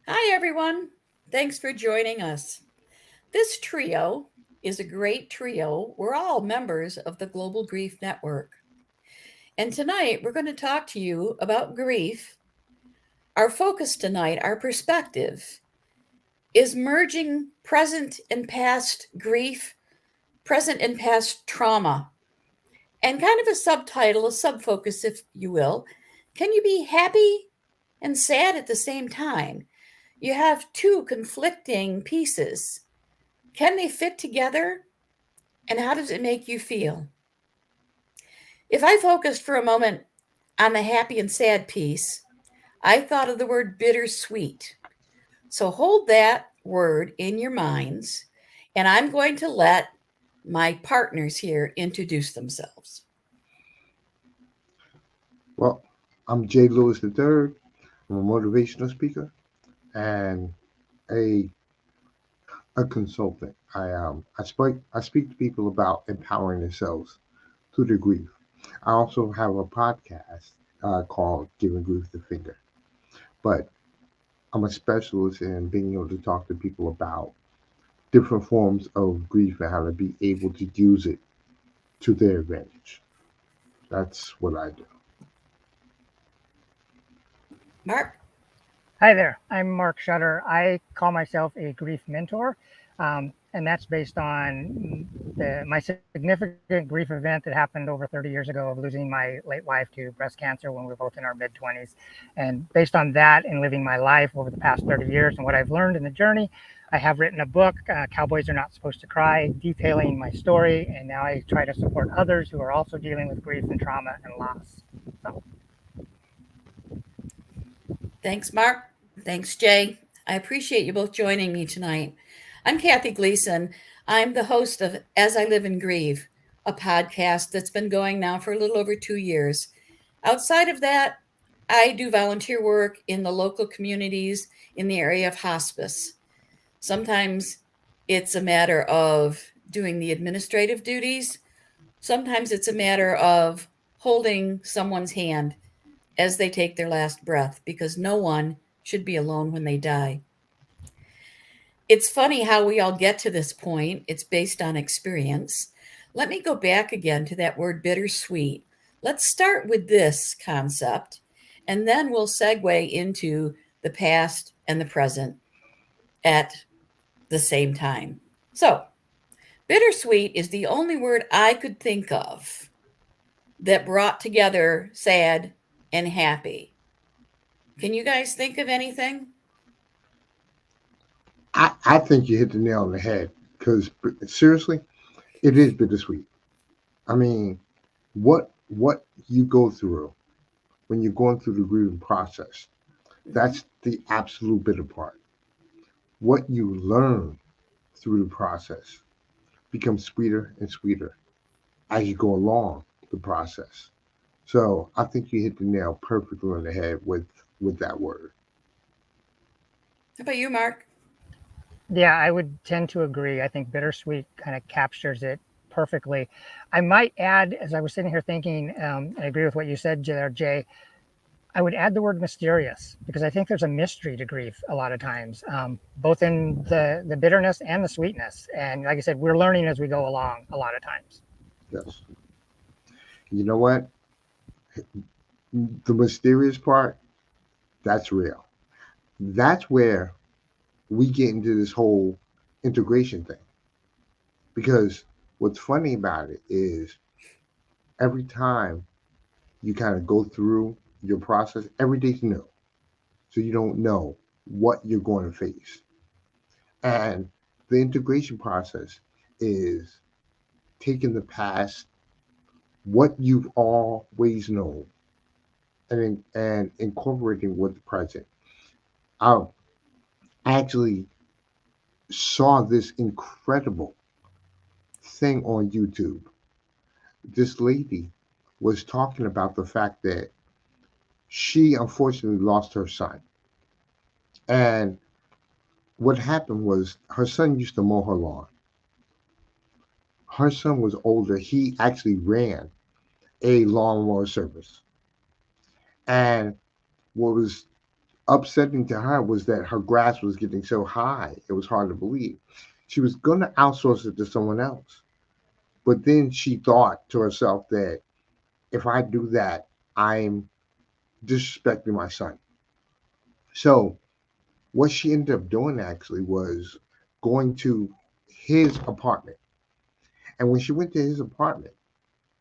Hi, everyone. Thanks for joining us. This trio is a great trio. We're all members of the Global Grief Network. And tonight, we're going to talk to you about grief. Our focus tonight, our perspective, is merging present and past grief, present and past trauma, and kind of a subtitle, a subfocus, if you will. Can you be happy and sad at the same time? You have two conflicting pieces. Can they fit together? And how does it make you feel? If I focused for a moment on the happy and sad piece, I thought of the word bittersweet. So hold that word in your minds, and I'm going to let my partners here introduce themselves. Well, I'm Jay Lewis III. I'm a motivational speaker and a a consultant. I speak to people about empowering themselves through their grief. I also have a podcast called Giving Grief the Finger. But I'm a specialist in being able to talk to people about different forms of grief and how to be able to use it to their advantage. That's what I do. Mark? Hi there, I'm Mark Shutter. I call myself a grief mentor, and that's based on my significant grief event that happened over 30 years ago of losing my late wife to breast cancer when we were both in our mid 20s. And based on that and living my life over the past 30 years and what I've learned in the journey, I have written a book, Cowboys Are Not Supposed to Cry, detailing my story. And now I try to support others who are also dealing with grief and trauma and loss. So Thanks, Mark. Thanks, Jay. I appreciate you both joining me tonight. I'm Kathy Gleason. I'm the host of As I Live and Grieve, a podcast that's been going now for a little over 2 years. Outside of that, I do volunteer work in the local communities in the area of hospice. Sometimes it's a matter of doing the administrative duties, sometimes it's a matter of holding someone's hand as they take their last breath because no one should be alone when they die. It's funny how we all get to this point. It's based on experience. Let me go back again to that word bittersweet. Let's start with this concept, and then we'll segue into the past and the present at the same time. So, bittersweet is the only word I could think of that brought together sad and happy. Can you guys think of anything? I think you hit the nail on the head because seriously, it is bittersweet. I mean, what you go through when you're going through the grieving process, Mhm. that's the absolute bitter part. What you learn through the process becomes sweeter and sweeter as you go along the process. So I think you hit the nail perfectly on the head with that word. How about you, Mark? yeah, I would tend to agree. I think bittersweet kind of captures it perfectly. I might add, as I was sitting here thinking, I agree with what you said there, Jay. I would add the word mysterious because I think there's a mystery to grief a lot of times, both in the bitterness and the sweetness. And like I said, we're learning as we go along a lot of times. Yes. You know what? The mysterious part, that's real. That's where we get into this whole integration thing. Because what's funny about it is every time you kind of go through your process, every day's new. So you don't know what you're going to face. And the integration process is taking the past, what you've always known, and incorporating with the present. I actually saw this incredible thing on YouTube. This lady was talking about the fact that she unfortunately lost her son. And what happened was her son used to mow her lawn. Her son was older. He actually ran a lawnmower service. And what was upsetting to her was that her grass was getting so high, it was hard to believe. She was going to outsource it to someone else. But then she thought to herself that if I do that, I'm disrespecting my son. So what she ended up doing actually was going to his apartment. And when she went to his apartment,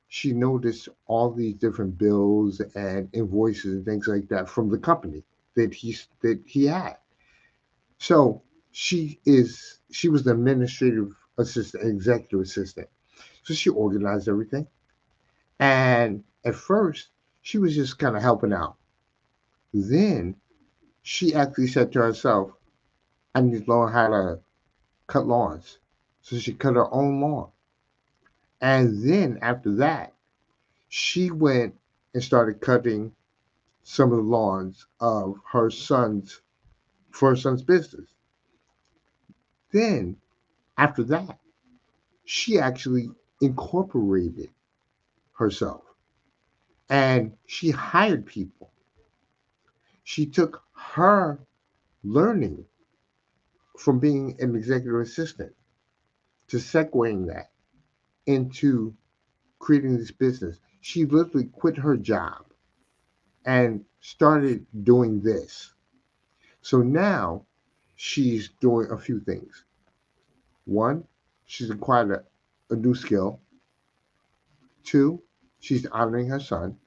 she noticed all these different bills and invoices and things like that from the company that he had. So she was the administrative assistant, executive assistant. So she organized everything. And at first, she was just kind of helping out. Then she actually said to herself, I need to learn how to cut lawns. So she cut her own lawn. And then after that, she went and started cutting some of the lawns of her son's business. Then after that, she actually incorporated herself and she hired people. She took her learning from being an executive assistant to segueing that into creating this business. She literally quit her job and started doing this. So now she's doing a few things. One, she's acquired a new skill. Two, she's honoring her son.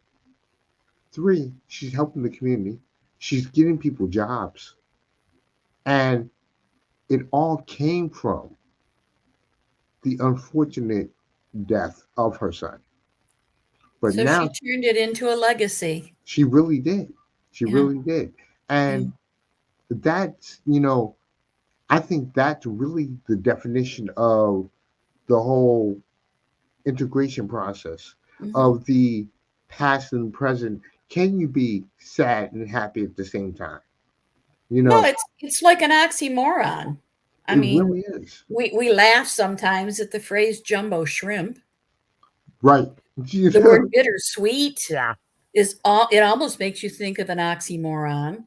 Three, she's helping the community. She's getting people jobs. And it all came from the unfortunate death of her son. But So she now turned it into a legacy. she really did. She Yeah. really did. Yeah. And that's, I think that's really the definition of the whole integration process Mhm. of the past and present. Can you be sad and happy at the same time? You Well, know, it's like an oxymoron. I it mean, really is. we laugh sometimes at the phrase jumbo shrimp. Right. You The know, word bittersweet Yeah. it almost makes you think of an oxymoron.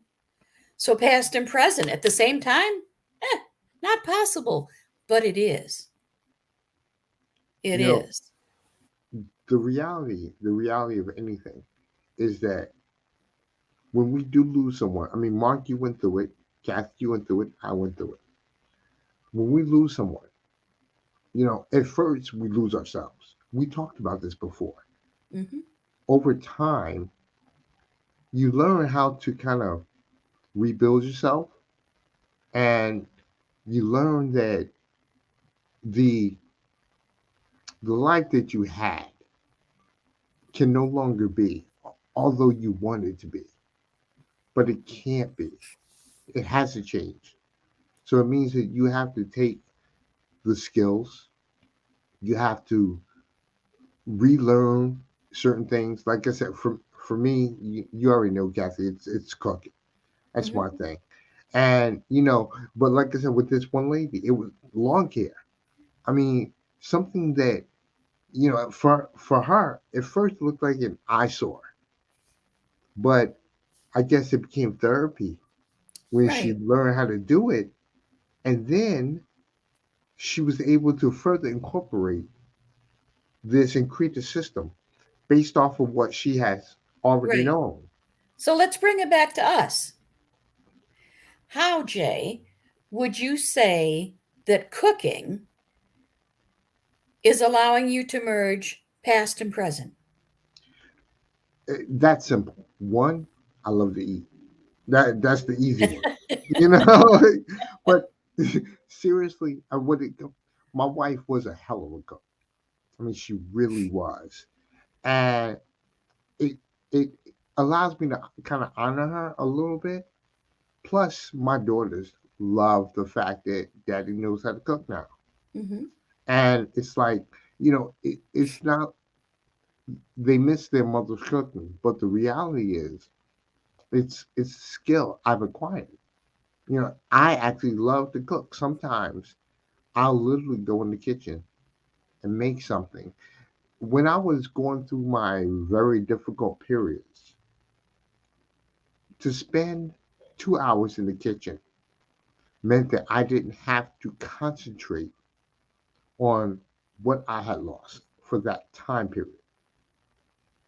So past and present at the same time? Eh, not possible, but it is. It you know, is. the reality of anything is that when we do lose someone, I mean, Mark, you went through it, Kathy, you went through it, I went through it. When we lose someone, at first we lose ourselves. We talked about this before. Hmm. Over time, you learn how to kind of rebuild yourself, and you learn that the the life that you had can no longer be, although you want it to be, but it can't be. It has to change. So it means that you have to take the skills, you have to relearn certain things. Like I said, for me, you already know, Kathy, it's cooking. That's Hmm. my thing. And but like I said, with this one lady, it was lawn care. I mean, something that for her, it first looked like an eyesore, but I guess it became therapy when she Right. learned how to do it, and then she was able to further incorporate this and create a system based off of what she has already Right. known. So let's bring it back to us. How, Jay, would you say that cooking is allowing you to merge past and present? That's simple. One, I love to eat. That's the easy one, you know. But seriously, I would. My wife was a hell of a cook. I mean, she really was, and it it allows me to kind of honor her a little bit. Plus, my daughters love the fact that Daddy knows how to cook now, Hmm. and it's like it's not they miss their mother's cooking, but the reality is it's a skill I've acquired. I actually love to cook. Sometimes I'll literally go in the kitchen and make something. When I was going through my very difficult periods, to spend 2 hours in the kitchen meant that I didn't have to concentrate on what I had lost for that time period.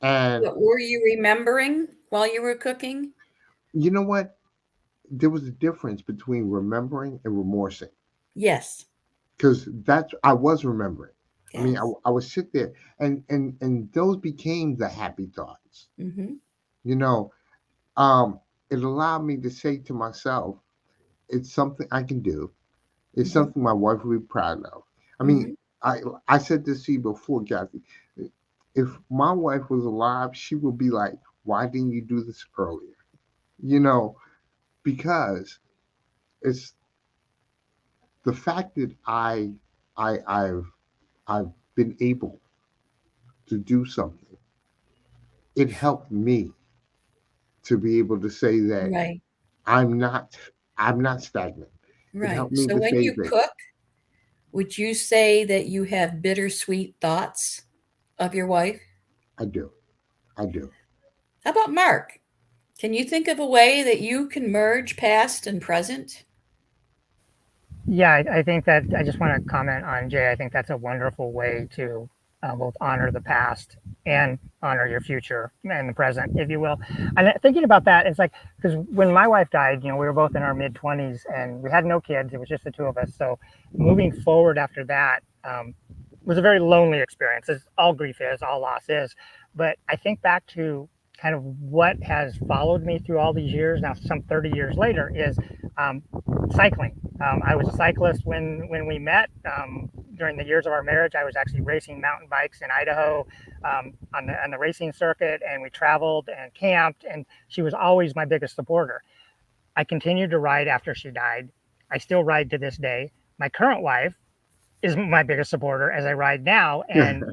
And What were you remembering while you were cooking? you know what? There was a difference between remembering and remorsing, Yes. because that's I was remembering. I mean, Yes. I would sit there, and those became the happy thoughts. Mm-hmm. You know, um, it allowed me to say to myself, "It's something I can do. It's Mm-hmm. something my wife will be proud of." I Mm-hmm. mean, I said this to you before, Kathy. If my wife was alive, she would be like, "Why didn't you do this earlier?" You know, because it's the fact that I've been able to do something. It helped me to be able to say that Right. I'm not I'm not stagnant. It helped Right. me So to when say you that cook, would you say that you have bittersweet thoughts of your wife? I do. I do. How about Mark? Can you think of a way that you can merge past and present? Yeah, I think that I just want to comment on Jay. I think that's a wonderful way to both honor the past and honor your future and the present, if you will. And thinking about that, it's like, because when my wife died, we were both in our mid 20s and we had no kids. It was just the two of us. So moving forward after that was a very lonely experience, as all grief is, all loss is. But I think back to kind of what has followed me through all these years now, some 30 years later, is um, cycling. I was a cyclist when we met. During the years of our marriage, I was actually racing mountain bikes in Idaho on the racing circuit, and we traveled and camped. And she was always my biggest supporter. I continued to ride after she died. I still ride to this day. My current wife is my biggest supporter as I ride now, and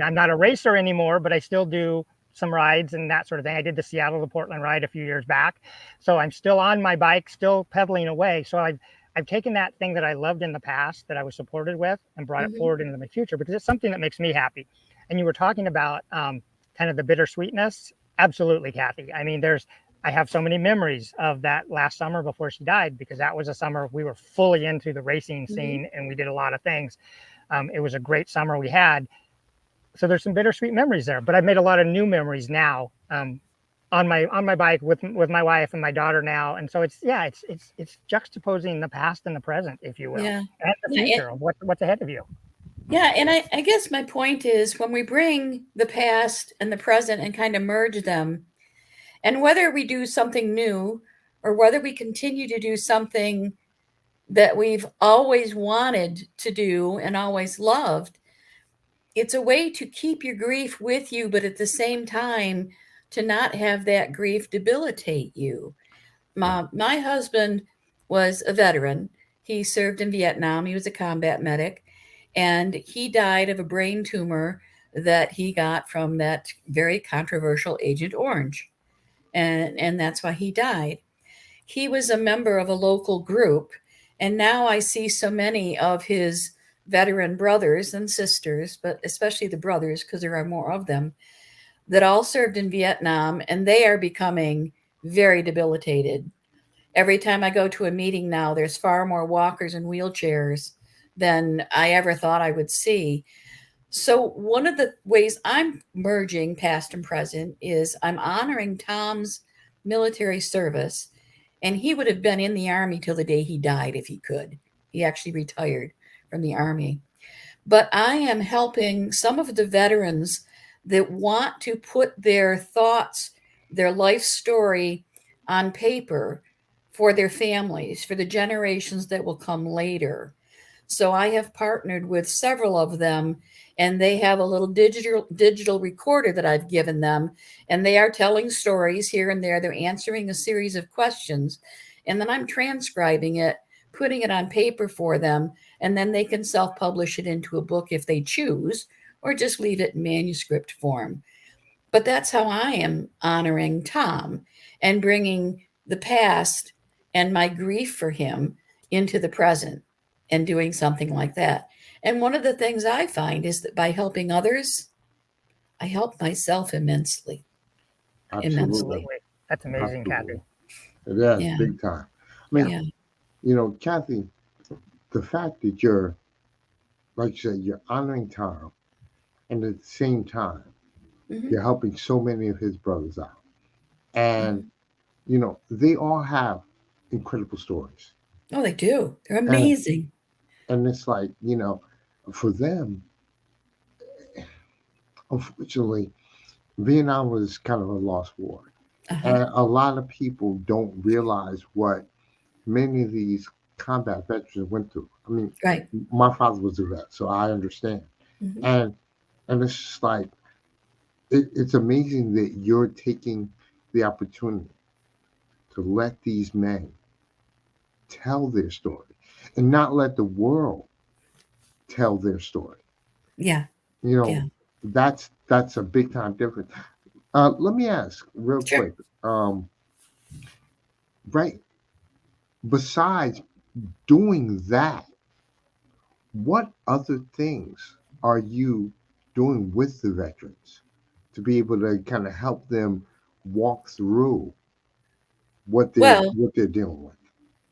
I'm not a racer anymore, but I still do some rides and that sort of thing. I did the Seattle to Portland ride a few years back, so I'm still on my bike, still pedaling away. So I've taken that thing that I loved in the past that I was supported with and brought it Mm-hmm. forward into my future because it's something that makes me happy. And you were talking about kind of the bittersweetness. Absolutely, Kathy. I mean, I have so many memories of that last summer before she died because that was a summer we were fully into the racing Mm-hmm. scene and we did a lot of things. It was a great summer we had. So there's some bittersweet memories there, but I've made a lot of new memories now on my bike with my wife and my daughter now. And so it's juxtaposing the past and the present, if you will, Yeah. and the Yeah. future of what's ahead of you. Yeah. And I guess my point is when we bring the past and the present and kind of merge them, and whether we do something new or whether we continue to do something that we've always wanted to do and always loved, it's a way to keep your grief with you, but at the same time, to not have that grief debilitate you. Right. My husband was a veteran. He served in Vietnam. He was a combat medic, and he died of a brain tumor that he got from that very controversial Agent Orange. And that's why he died. He was a member of a local group, and now I see so many of his veteran brothers and sisters, but especially the brothers, because there are more of them, that all served in Vietnam, and they are becoming very debilitated. Every time I go to a meeting now, there's far more walkers and wheelchairs than I ever thought I would see. So, one of the ways I'm merging past and present is I'm honoring Tom's military service. And he would have been in the Army till the day he died if he could. He actually retired from the Army. But I am helping some of the veterans that want to put their thoughts, their life story on paper for their families, for the generations that will come later. So I have partnered with several of them, and they have a little digital recorder that I've given them, and they are telling stories here and there. They're answering a series of questions, and then I'm transcribing it, putting it on paper for them, and then they can self-publish it into a book if they choose, or just leave it in manuscript form. But that's how I am honoring Tom and bringing the past and my grief for him into the present and doing something like that. And one of the things I find is that by helping others, I help myself immensely. Absolutely. Immensely. Absolutely, that's amazing, Absolutely. Kathy. That's Yeah. big time. I mean, Yeah. Kathy, the fact that you're, like you said, you're honoring Tom, and at the same time, Hmm. you're helping so many of his brothers out. And, Hmm. they all have incredible stories. Oh, they do. They're And amazing. and it's like, for them, unfortunately, Vietnam was kind of a lost war. Uh-huh. And a lot of people don't realize what many of these combat veterans went through. I mean, Right. my father was a vet, so I understand. Hmm. And it's just like it's amazing that you're taking the opportunity to let these men tell their story and not let the world tell their story. Yeah. You Yeah. know, that's a big time difference. Let me ask real Sure. quick. Right, besides doing that, what other things are you doing with the veterans to be able to kind of help them walk through Well, what they're dealing with?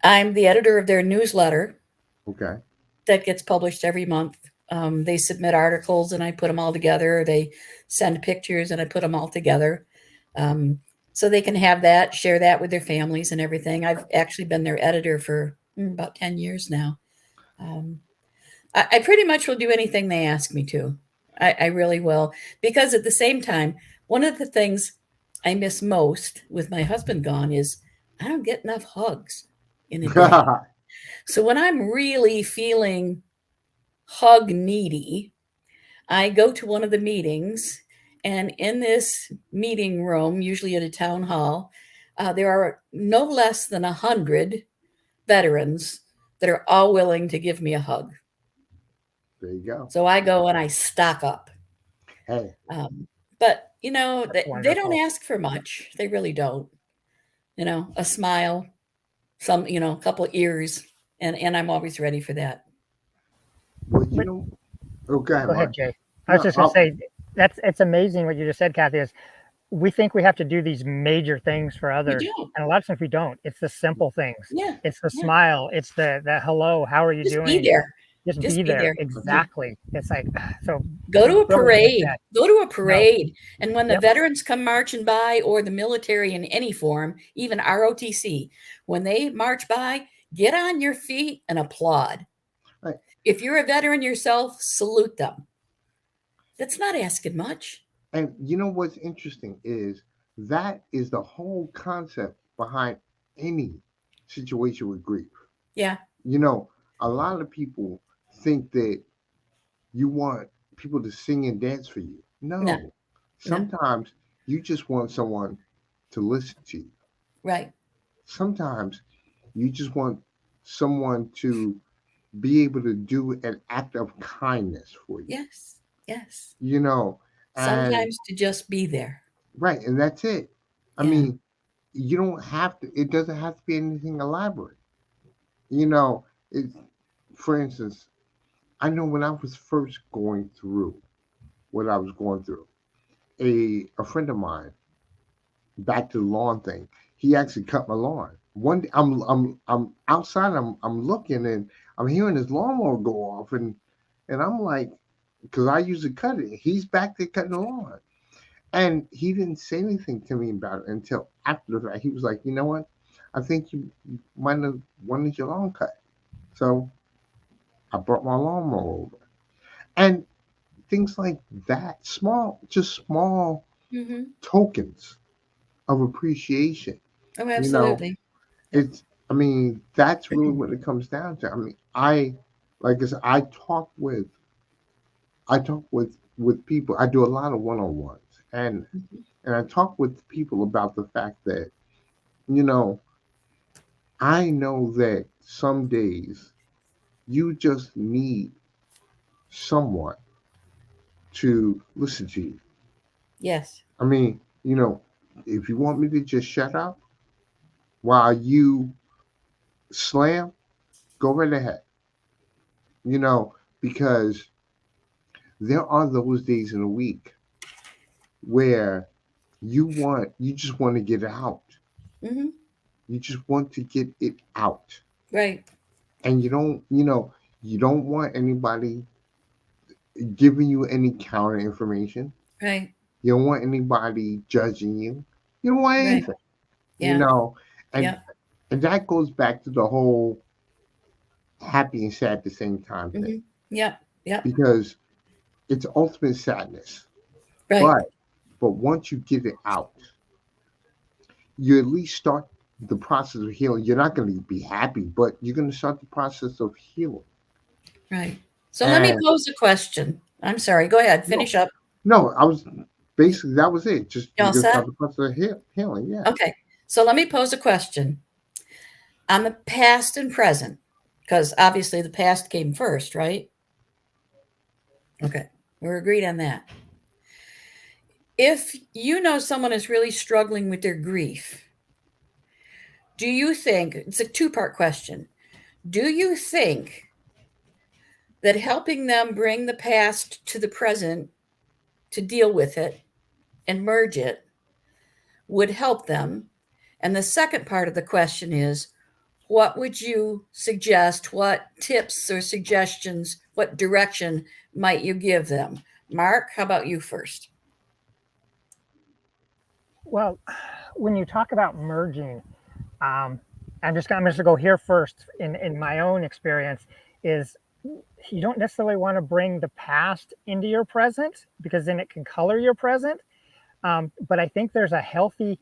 I'm the editor of their newsletter Okay. that gets published every month. They submit articles and I put them all together. They send pictures and I put them all together. Um, so they can have that, share that with their families and everything. I've actually been their editor for about 10 years now. Um, I pretty much will do anything they ask me to. I really will. Because at the same time, one of the things I miss most with my husband gone is I don't get enough hugs in a day. So when I'm really feeling hug needy, I go to one of the meetings, and in this meeting room, usually at a town hall, there are no less than 100 veterans that are all willing to give me a hug. There you go. So I go and I stock up. Hey, But, That's they don't wonderful. ask for much. They really don't. A smile, a couple ears, and I'm always ready for that. well, But oh, go ahead, go ahead, Mark. Jay. I was No, just going to say it's amazing what you just said, Kathy. Is we think we have to do these major things for We others, don't. and a lot of times we don't. It's the simple things. Yeah. It's the Yeah. smile. It's the hello. How are you Just be doing? there. Just be Just be there. there. Yeah. Exactly. It's like so Go to a brilliant. What you parade. said. Go to a No. parade. And when the Yep. veterans come marching by, or the military in any form, even ROTC, when they march by, get on your feet and applaud. right. If you're a veteran yourself, salute them. That's not asking much. And what's interesting is that is the whole concept behind any situation with grief. Yeah. You know, a lot of people think that you want people to sing and dance for you. No, No, no. sometimes you just want someone to listen to you. Right. Sometimes you just want someone to be able to do an act of kindness for you, Yes. Yes. you know, and Sometimes to just be there. right, and that's it. I Yeah. mean, you don't have to, it doesn't have to be anything elaborate. You know, it, for instance, I know when I was first going through what I was going through, a friend of mine, back to the lawn thing, he actually cut my lawn. One day, I'm outside, I'm looking, and I'm hearing his lawnmower go off, and I'm like, because I usually cut it. He's back there cutting the lawn. And he didn't say anything to me about it until after the fact. He was like, you know what? I think you might have wanted your lawn cut. So I brought my lawnmower over. And things like that, just small Hmm. tokens of appreciation. Oh, You know, absolutely. Yep. it's, I mean, that's really what it comes down to. I mean, like I said, I talk with people. I do a lot of one-on-ones. Mhm. And I talk with people about the fact that, you know, I know that some days you just need someone to listen to you. Yes. I mean, if you want me to just shut up while you slam, go right ahead. You know, because there are those days in a week where you just want to get out. Hmm. You just want to get it out. Right. And you don't want anybody giving you any counter information. Right. You don't want anybody judging you. You don't want Right. anything. You Yeah. know, and Yeah. and that goes back to the whole happy and sad at the same time thing. Hmm. Yeah. Yeah. Because it's ultimate sadness. Right. But once you get it out, you at least start the process of healing. You're not going to be happy, but you're going to start the process of healing. Right. So let me And pose a question. I'm sorry. Go ahead. no, Finish up. no, I was basically that was it. Just You you're all going to set? start the process of healing. Yeah. Okay. So let me pose a question on the past and present, because obviously the past came first, right? Okay. We're agreed on that. If you know someone is really struggling with their grief, do you think it's a two-part question? Do you think that helping them bring the past to the present to deal with it and merge it would help them? And the second part of the question is, what would you suggest? What tips or suggestions, what direction might you give them? Mark, how about you first? Well, when you talk about merging, um, I'm just gonna go here first. In my own experience, is you don't necessarily want to bring the past into your present because then it can color your present. But I think there's a healthy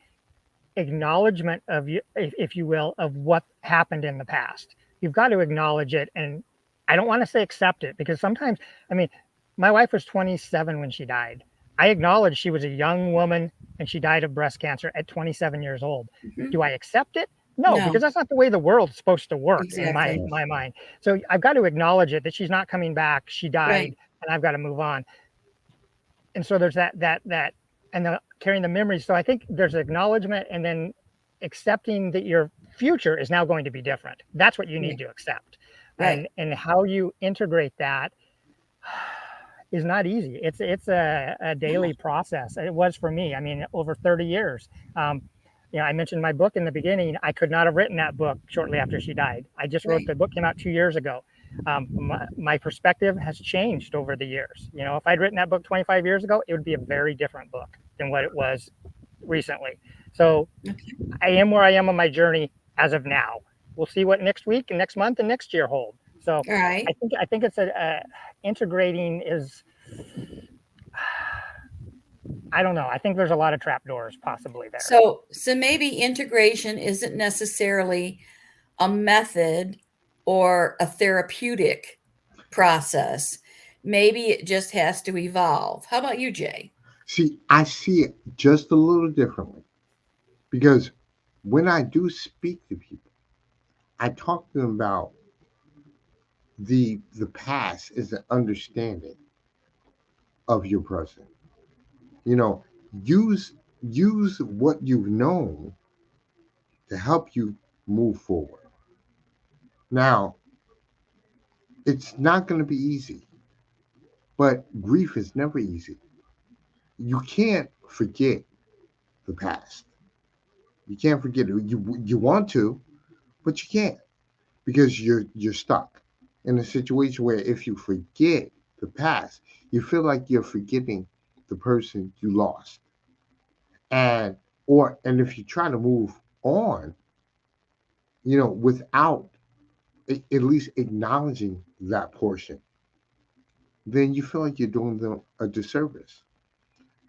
acknowledgement of you, if you will, of what happened in the past. You've got to acknowledge it, and I don't want to say accept it because sometimes, I mean, my wife was 27 when she died. I acknowledge she was a young woman and she died of breast cancer at 27 years old. Mhm. Do I accept it? No, No, because that's not the way the world's supposed to work in my exactly. my mind. So I've got to acknowledge it that she's not coming back. She Right. died, and I've got to move on. And so there's that and the carrying the memories. So I think there's acknowledgement and then accepting that your future is now going to be different. That's what you need Right. to accept. Right. And how you integrate that is not easy. It's a No. daily process. It was for me. I mean, over 30 years. I mentioned my book in the beginning. I could not have written that book shortly after she died. I just wrote Right. the book, came out 2 years ago. My perspective has changed over the years. If I'd written that book 25 years ago, it would be a very different book than what it was recently. So Okay. I am where I am on my journey as of now. We'll see what next week and next month and next year hold. So All right. I think it's integrating is. I don't know. I think there's a lot of trapdoors possibly there. So maybe integration isn't necessarily a method or a therapeutic process. Maybe it just has to evolve. How about you, Jay? See, I see it just a little differently because when I do speak to people, I talk to them about the past is an understanding of your present. You know, use use what you've known to help you move forward. Now, it's not going to be easy, but grief is never easy. You can't forget the past. You can't forget it. You want to, but you can't because you're stuck in a situation where if you forget the past, you feel like you're forgetting the person you lost. And if you try to move on, without at least acknowledging that portion, then you feel like you're doing them a disservice.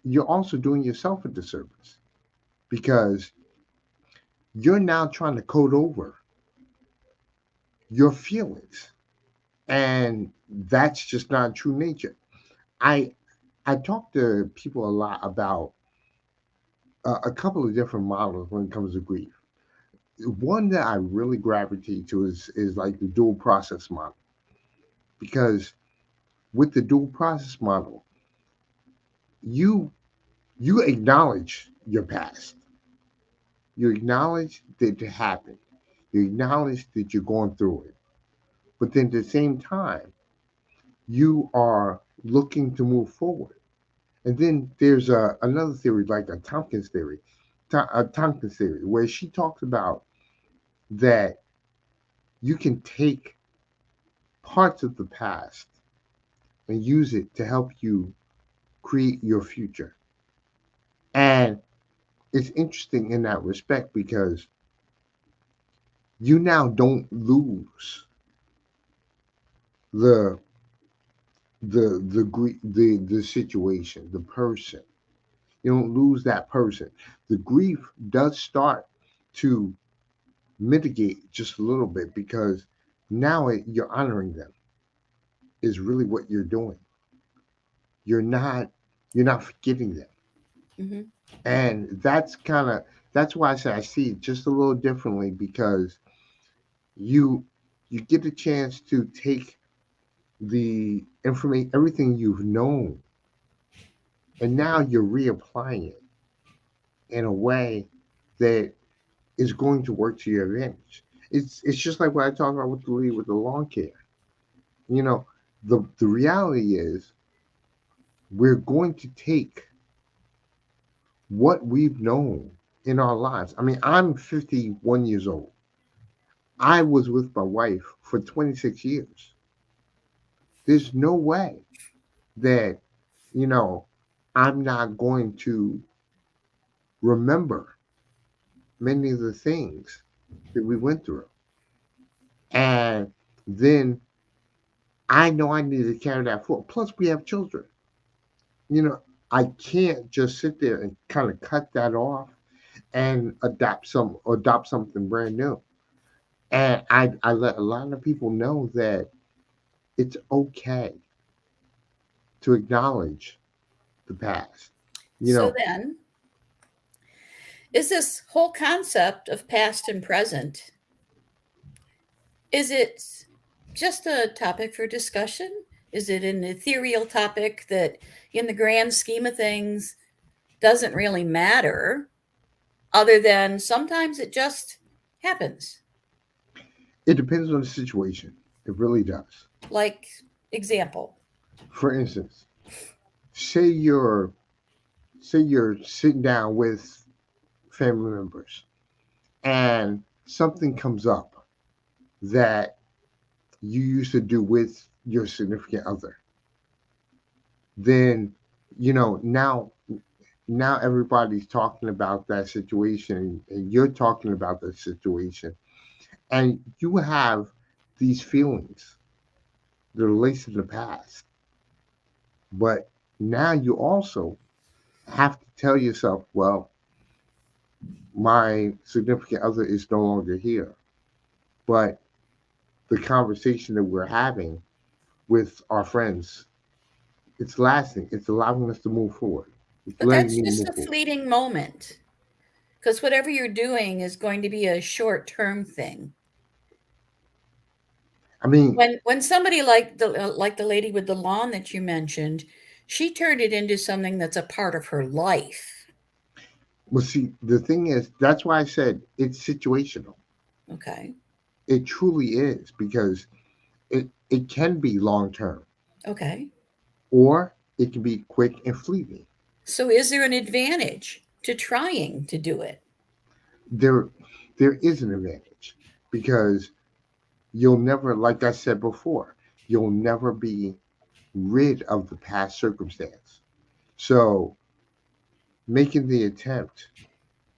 You're also doing yourself a disservice because you're now trying to code over your feelings, and that's just not true nature. I i talk to people a lot about a couple of different models when it comes to grief. One that I really gravitate to is like the dual process model, because with the dual process model, you you acknowledge your past, you acknowledge that it happened, you acknowledge that you're going through it, but then at the same time you are looking to move forward. And then there's another theory, like a Tompkins theory, where she talks about that you can take parts of the past and use it to help you create your future. And it's interesting in that respect because you now don't lose the the situation, the person. You don't lose that person. The grief does start to mitigate just a little bit because now you're honoring them is really what you're doing. You're not you're not forgetting them. Hmm. And that's why I say I see it just a little differently because you you get a chance to take the information, everything you've known, and now you're reapplying it in a way that is going to work to your advantage. It's just like what I talked about with the lead with the lawn care. You know, the reality is we're going to take what we've known in our lives. I mean, I'm 51 years old. I was with my wife for 26 years. There's no way that, you know, I'm not going to remember many of the things that we went through. And then I know I need to carry that forward. Plus, we have children. You know, I can't just sit there and kind of cut that off and adopt something brand new. And I let a lot of people know that it's okay to acknowledge the past. You So know, then, is this whole concept of past and present, is it just a topic for discussion? Is it an ethereal topic that, in the grand scheme of things, doesn't really matter, other than sometimes it just happens? it depends on the situation. It really does. Like, example. For instance, say you're say you're sitting down with family members and something comes up that you used to do with your significant other, then you know now everybody's talking about that situation and you're talking about that situation and you have these feelings that relate to the past, but now you also have to tell yourself, well, my significant other is no longer here, but the conversation that we're having with our friends, it's lasting. It's allowing us to move forward. It's But letting that's me just move a forward. fleeting moment, because whatever you're doing is going to be a short term thing. I mean, When somebody like the lady with the lawn that you mentioned, she turned it into something that's a part of her life. well, see, the thing is, that's why I said it's situational. Okay. It truly is because it can be long term Okay. or it can be quick and fleeting. So is there an advantage to trying to do it? There, there is an advantage because you'll never, like I said before, you'll never be rid of the past circumstance. So making the attempt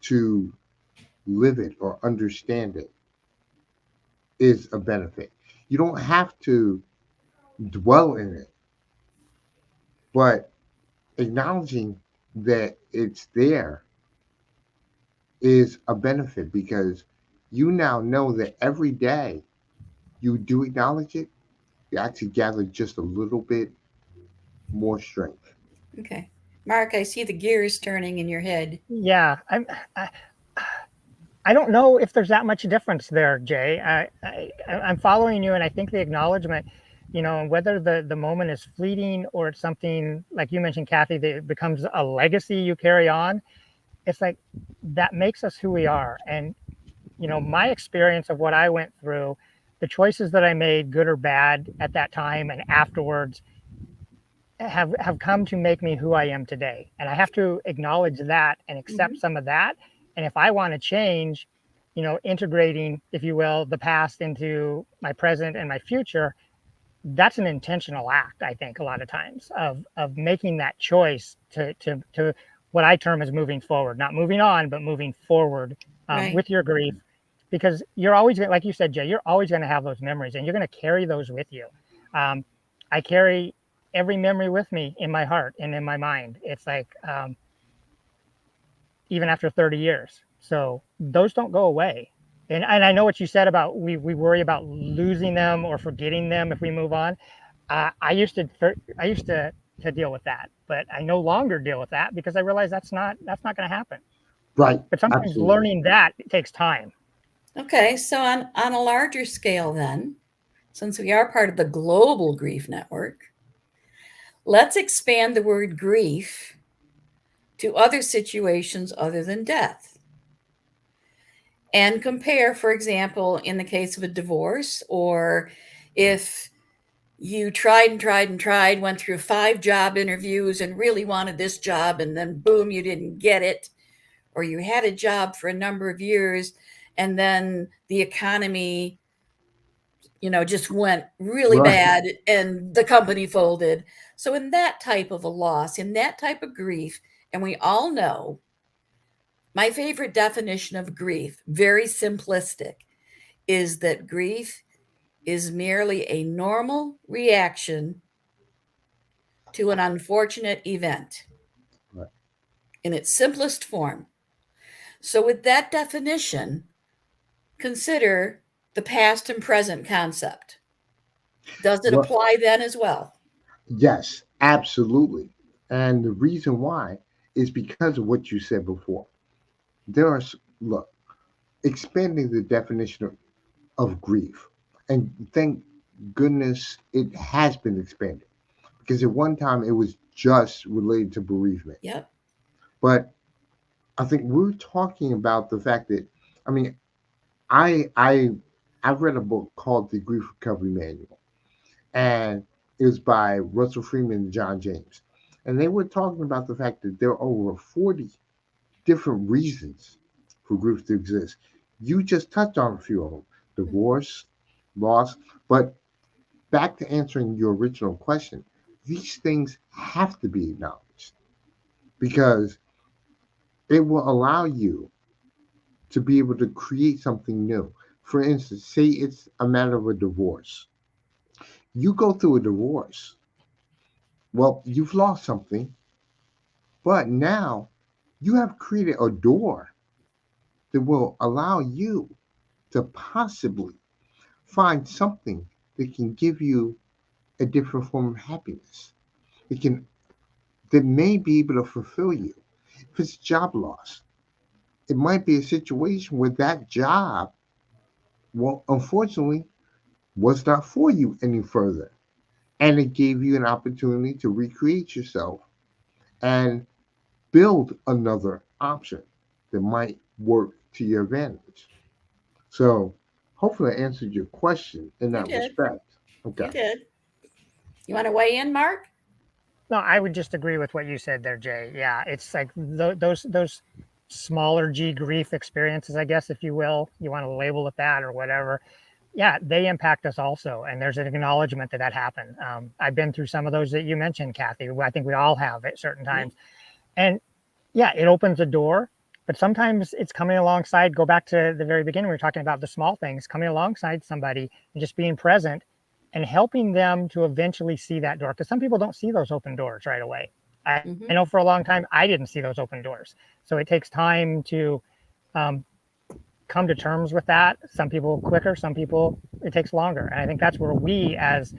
to live it or understand it is a benefit. You don't have to dwell in it, but acknowledging that it's there is a benefit because you now know that every day you do acknowledge it, you actually gather just a little bit more strength. Okay. Mark, I see the gears turning in your head. Yeah, I, I don't know if there's that much difference there, Jay. I'm following you, and I think the acknowledgement, you know, whether the moment is fleeting or it's something like you mentioned, Kathy, that it becomes a legacy you carry on. It's like that makes us who we are. And you know, my experience of what I went through, the choices that I made, good or bad, at that time and afterwards, have come to make me who I am today. And I have to acknowledge that and accept Hmm. some of that. And if I want to change, integrating, if you will, the past into my present and my future, that's an intentional act, I think, a lot of times of making that choice to what I term as moving forward, not moving on, but moving forward Right. with your grief, because you're always going, like you said, Jay, you're always going to have those memories, and you're going to carry those with you. I carry every memory with me in my heart and in my mind. It's like even after 30 years, so those don't go away. And I know what you said about we worry about losing them or forgetting them if we move on. I used to deal with that, but I no longer deal with that because I realize that's not going to happen. Right. But sometimes Absolutely. learning that it takes time. Okay, so on a larger scale then, since we are part of the global grief network, let's expand the word grief to other situations other than death. And compare, for example, in the case of a divorce, or if you tried and tried and tried, went through 5 job interviews and really wanted this job, and then boom, you didn't get it, or you had a job for a number of years and then the economy, just went really Right. bad and the company folded. So in that type of a loss, in that type of grief, and we all know my favorite definition of grief, very simplistic, is that grief is merely a normal reaction to an unfortunate event Right. in its simplest form. So, with that definition, consider the past and present concept. Does it Well, apply then as well? yes, absolutely. And the reason why is because of what you said before. Look, expanding the definition of grief, and thank goodness it has been expanded because at one time it was just related to bereavement. Yep. But I think we're talking about the fact that, I mean, I I've read a book called The Grief Recovery Manual, and it was by Russell Freeman and John James, and they were talking about the fact that there are over 40 different reasons for grief to exist. You just touched on a few of them: divorce, loss. But back to answering your original question, these things have to be acknowledged because it will allow you to be able to create something new. For instance, say it's a matter of a divorce. You go through a divorce. Well, you've lost something, but now you have created a door that will allow you to possibly find something that can give you a different form of happiness. It can that may be able to fulfill you. If it's job loss, it might be a situation where that job, well, unfortunately, was not for you any further. And it gave you an opportunity to recreate yourself and build another option that might work to your advantage. So hopefully I answered your question in You that did. respect. You Okay. did. You want to weigh in, Mark? No, I would just agree with what you said there, Jay. Yeah, it's like those smaller G grief experiences, I guess, if you will, you want to label it that or whatever. Yeah, they impact us also, and there's an acknowledgement that happened. I've been through some of those that you mentioned, Kathy. I think we all have at certain times, and yeah, it opens a door. But sometimes it's coming alongside. Go back to the very beginning. We were talking about the small things, coming alongside somebody and just being present and helping them to eventually see that door. Because some people don't see those open doors right away. I know for a long time I didn't see those open doors. So it takes time to come to terms with that. Some people quicker, some people it takes longer. And I think that's where we as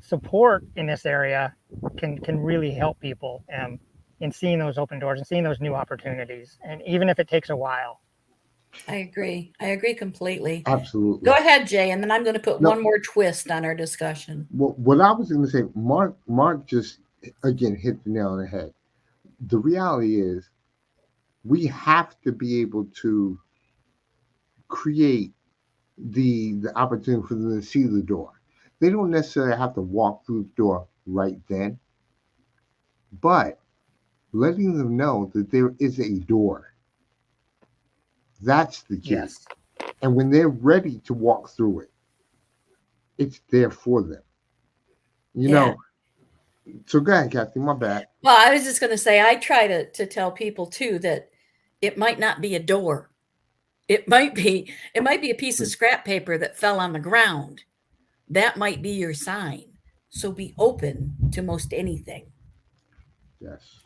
support in this area can really help people in seeing those open doors and seeing those new opportunities. And even if it takes a while. I agree. I agree completely. Absolutely. Go ahead, Jay, and then I'm going to put No. one more twist on our discussion. Well, what I was going to say, Mark just again hit the nail on the head. The reality is we have to be able to create the opportunity for them to see the door. They don't necessarily have to walk through the door right then, but letting them know that there is a door. That's the key. Yes. And when they're ready to walk through it, it's there for them. You Yeah. know, so go ahead, Kathy, my bad. Well, I was just going to say, I try to tell people too that it might not be a door. It might be a piece of scrap paper that fell on the ground. That might be your sign. So be open to most anything, Yes.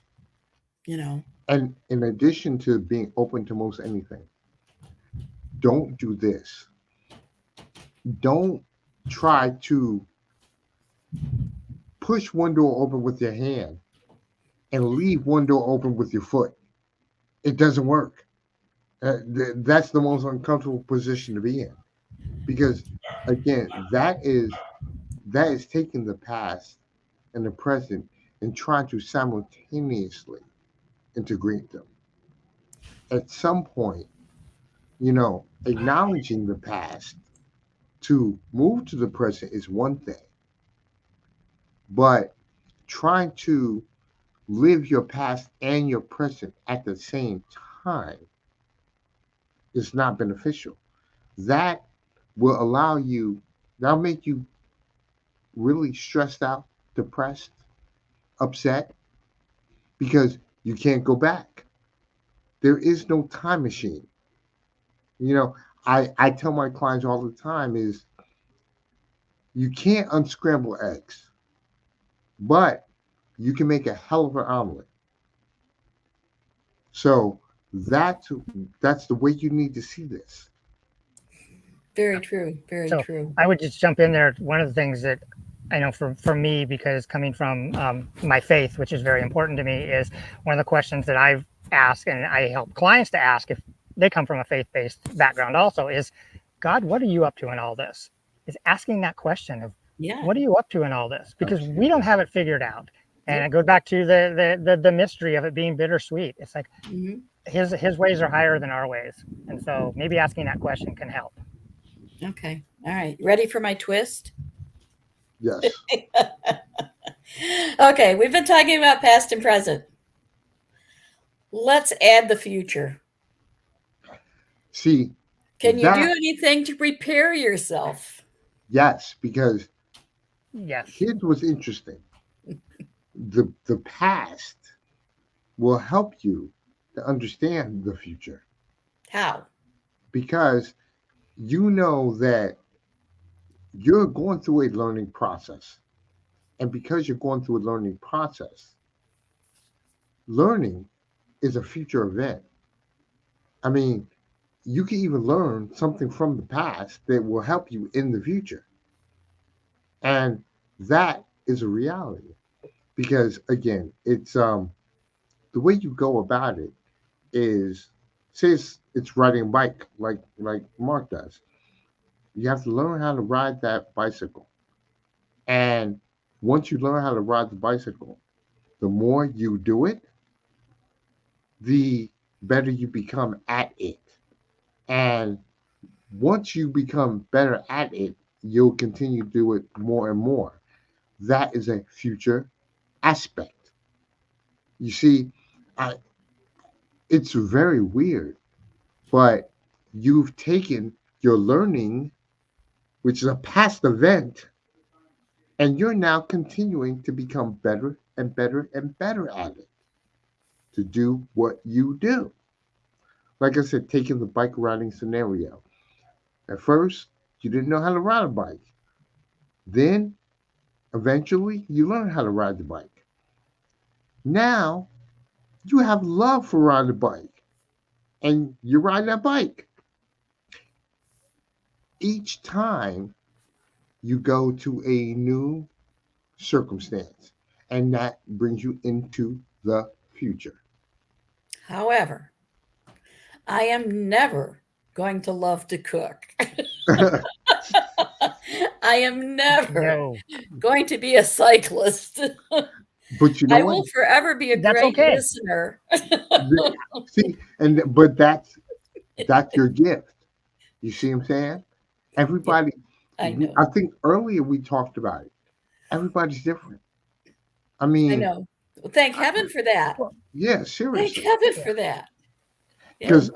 you know. And in addition to being open to most anything, don't do this. Don't try to push one door open with your hand and leave one door open with your foot. It doesn't work. That's the most uncomfortable position to be in, because again, that is taking the past and the present and trying to simultaneously integrate them. At some point, acknowledging the past to move to the present is one thing, but trying to live your past and your present at the same time is not beneficial. That will that'll make you really stressed out, depressed, upset, because you can't go back. There is no time machine. You know, I tell my clients all the time is you can't unscramble eggs, but you can make a hell of an omelet. So that's the way you need to see this. Very true. Very So true. I would just jump in there. One of the things that I know for me, because coming from my faith, which is very important to me, is one of the questions that I've asked and I help clients to ask if they come from a faith-based background also is, God, what are you up to in all this? Is asking that question of, Yeah. what are you up to in all this? Because we don't have it figured out. And Yep. it goes back to the mystery of it being bittersweet. It's like Mhm. his ways are higher than our ways. And so maybe asking that question can help. Okay. All right. Ready for my twist? Yes. Okay. We've been talking about past and present. Let's add the future. See, Can you do that anything to prepare yourself? yes, because Yes. here's what's interesting. The past will help you to understand the future, How? because you know that you're going through a learning process. And because you're going through a learning process, learning is a future event. I mean, you can even learn something from the past that will help you in the future. And that is a reality, because again, it's the way you go about it is, say it's riding a bike like Mark does. You have to learn how to ride that bicycle. And once you learn how to ride the bicycle, the more you do it, the better you become at it. And once you become better at it, you'll continue to do it more and more. That is a future aspect. You see, I, it's very weird, but you've taken your learning, which is a past event, and you're now continuing to become better and better and better at it to do what you do. Like I said, taking the bike riding scenario. At first, you didn't know how to ride a bike. Then, eventually, you learned how to ride the bike. Now, you have love for riding the bike, and you ride that bike. Each time you go to a new circumstance, and that brings you into the future. However, I am never going to love to cook. I am never No, going to be a cyclist. But you know I what? will forever be a That's great okay. listener. See, but that's your gift. You see what I'm saying? Everybody, I know. I think earlier we talked about it. Everybody's different. I I mean, know. Well, thank heaven for that. yeah, Thank seriously. heaven for that. Yeah. Because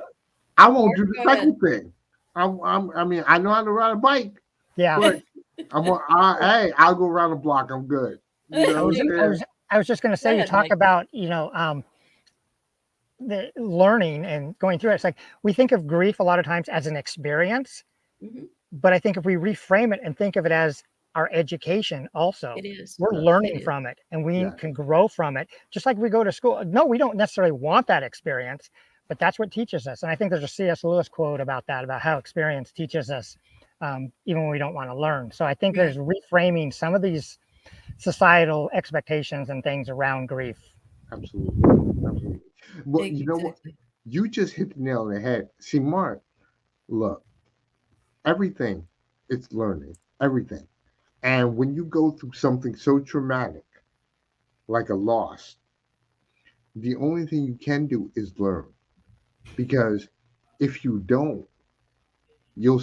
I won't Mark, do the go ahead. cycle thing. I mean, I know how to ride a bike, Yeah. but hey, I'll go around the block. I'm good. You know I what was, I'm I saying? was, I was just going to Go say, you ahead, talk Mike. about, the learning and going through it. It's like we think of grief a lot of times as an experience, Hmm. but I think if we reframe it and think of it as our education also, It is. we're Yes, It learning is. from it and we yes, can grow from it. Just like we go to school. No, we don't necessarily want that experience, but that's what teaches us. And I think there's a C.S. Lewis quote about that, about how experience teaches us, even when we don't want to learn. So I think Right. there's reframing some of these societal expectations and things around grief. absolutely, absolutely. Well, you know what? Exactly. You just hit the nail on the head. See, Mark, look, everything it's learning, everything. And when you go through something so traumatic, like a loss, the only thing you can do is learn. Because if you don't, you'll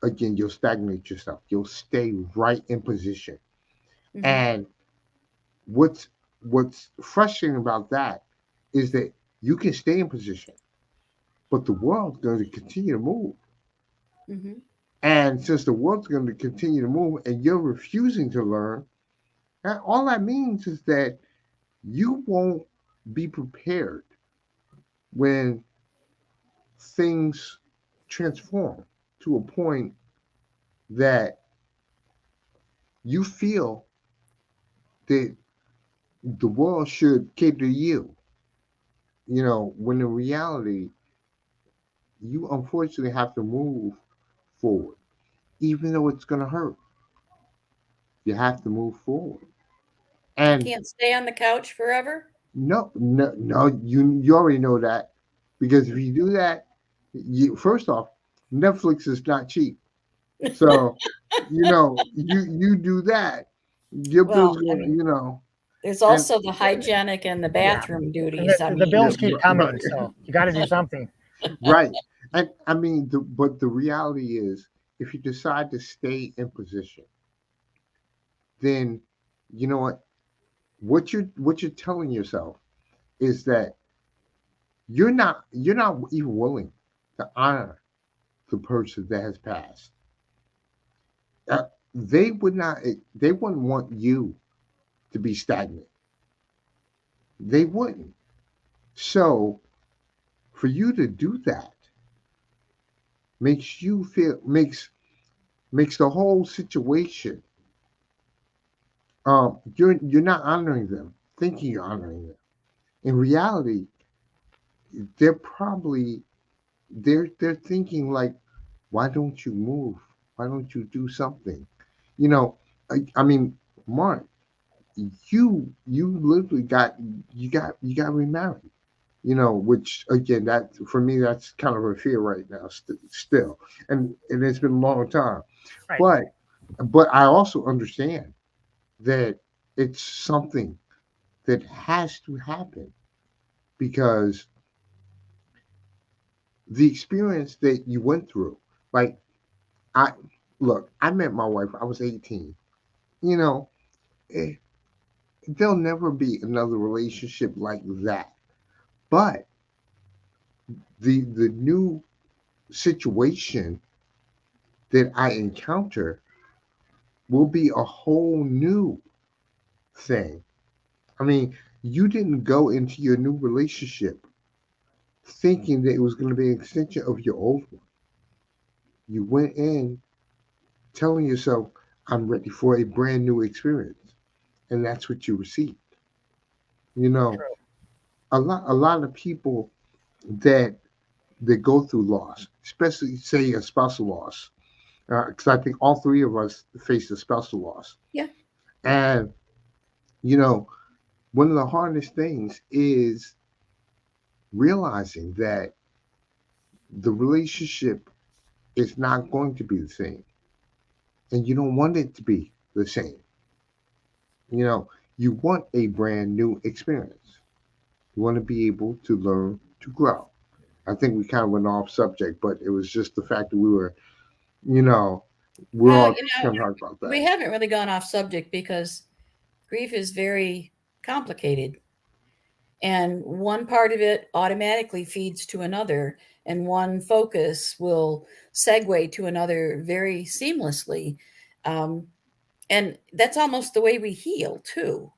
again you'll stagnate yourself. You'll stay right in position. Hmm. And what's frustrating about that is that you can stay in position, but the world's going to continue to move. Hmm. And since the world's going to continue to move and you're refusing to learn, all that means is that you won't be prepared when things transform to a point that you feel that the world should cater to you. When in reality, you unfortunately have to move forward, even though it's going to hurt. You have to move forward. You And can't stay on the couch forever. no, no, no, you already know that because if you do that, you first off, Netflix is not cheap. So, you do that, your bills Well, I going, mean, there's and also the hygienic and the Yeah. bathroom And duties. I the mean, yeah, bills keep coming. right, So you got to do something. right. And I mean, but the reality is, if you decide to stay in position, then you know what you're telling yourself is that you're not even willing to honor the person that has passed. Uh, they wouldn't want you to be stagnant. They wouldn't. So for you to do that makes the whole situation, you're not honoring them, thinking you're honoring them. In reality, they're probably they're thinking like, why don't you move? Why don't you do something? You know, I mean, Mark, you literally got remarried. Which again, that for me, that's kind of a fear right now, still, and it's been a long time. Right. But I also understand that it's something that has to happen because the experience that you went through, like I look, I met my wife. I was 18. You know, eh, there'll never be another relationship like that. But the new situation that I encounter will be a whole new thing. I mean, you didn't go into your new relationship thinking that it was going to be an extension of your old one. You went in telling yourself, I'm ready for a brand new experience. And that's what you received. You know, True. a lot of people that go through loss, especially say a spousal loss, because I think all three of us faced a spousal loss. yeah. And you know, one of the hardest things is realizing that the relationship is not going to be the same, and you don't want it to be the same. You know, you want a brand new experience. You want to be able to learn to grow. I think we kind of went off subject, but it was just the fact that you know, we're Well, all kind of talking about we that. haven't really gone off subject because grief is very complicated. And one part of it automatically feeds to another, and one focus will segue to another very seamlessly. Um, and that's almost the way we heal, too.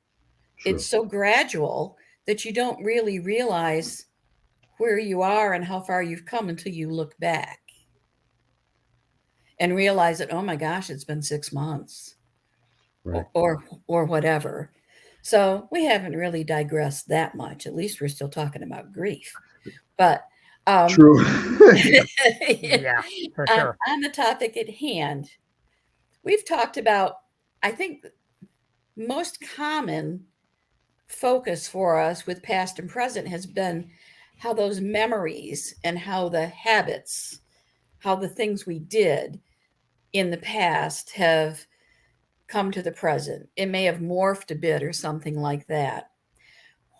It's True. so gradual that you don't really realize where you are and how far you've come until you look back and realize that, oh my gosh, it's been 6 months Right. or whatever. So we haven't really digressed that much. At least we're still talking about grief. But um, True. Yeah, for sure. on the topic at hand, we've talked about, I think, most common focus for us with past and present has been how those memories and how the habits, how the things we did in the past have come to the present. It may have morphed a bit or something like that.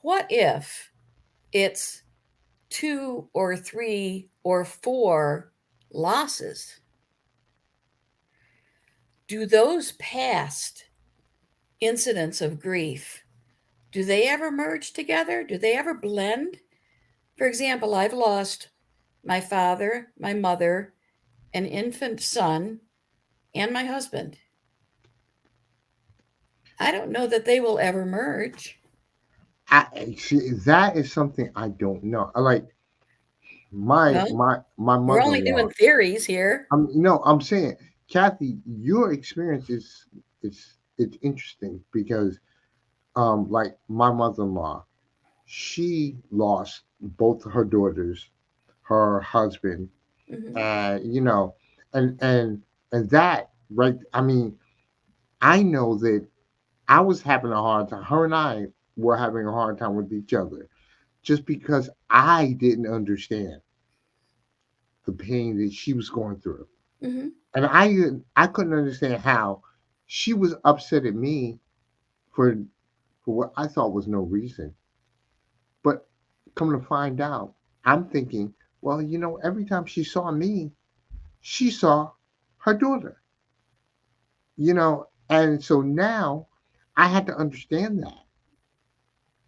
What if it's 2 or 3 or 4 losses? Do those past incidents of grief, do they ever merge together? Do they ever blend? For example, I've lost my father, my mother, an infant son, and my husband. I don't know that they will ever merge. I see that is something I don't know. I like my Well, my my we're only mother-in-law. doing theories here. I'm saying, Kathy, your experience it's interesting because like my mother-in-law, she lost both her daughters, her husband, Hmm. and and that, right. I mean, I know that I was having a hard time. Her and I were having a hard time with each other just because I didn't understand the pain that she was going through. Hmm. And I couldn't understand how she was upset at me for for what I thought was no reason. But come to find out, I'm thinking, well, every time she saw me, she saw her daughter. And so now I had to understand that.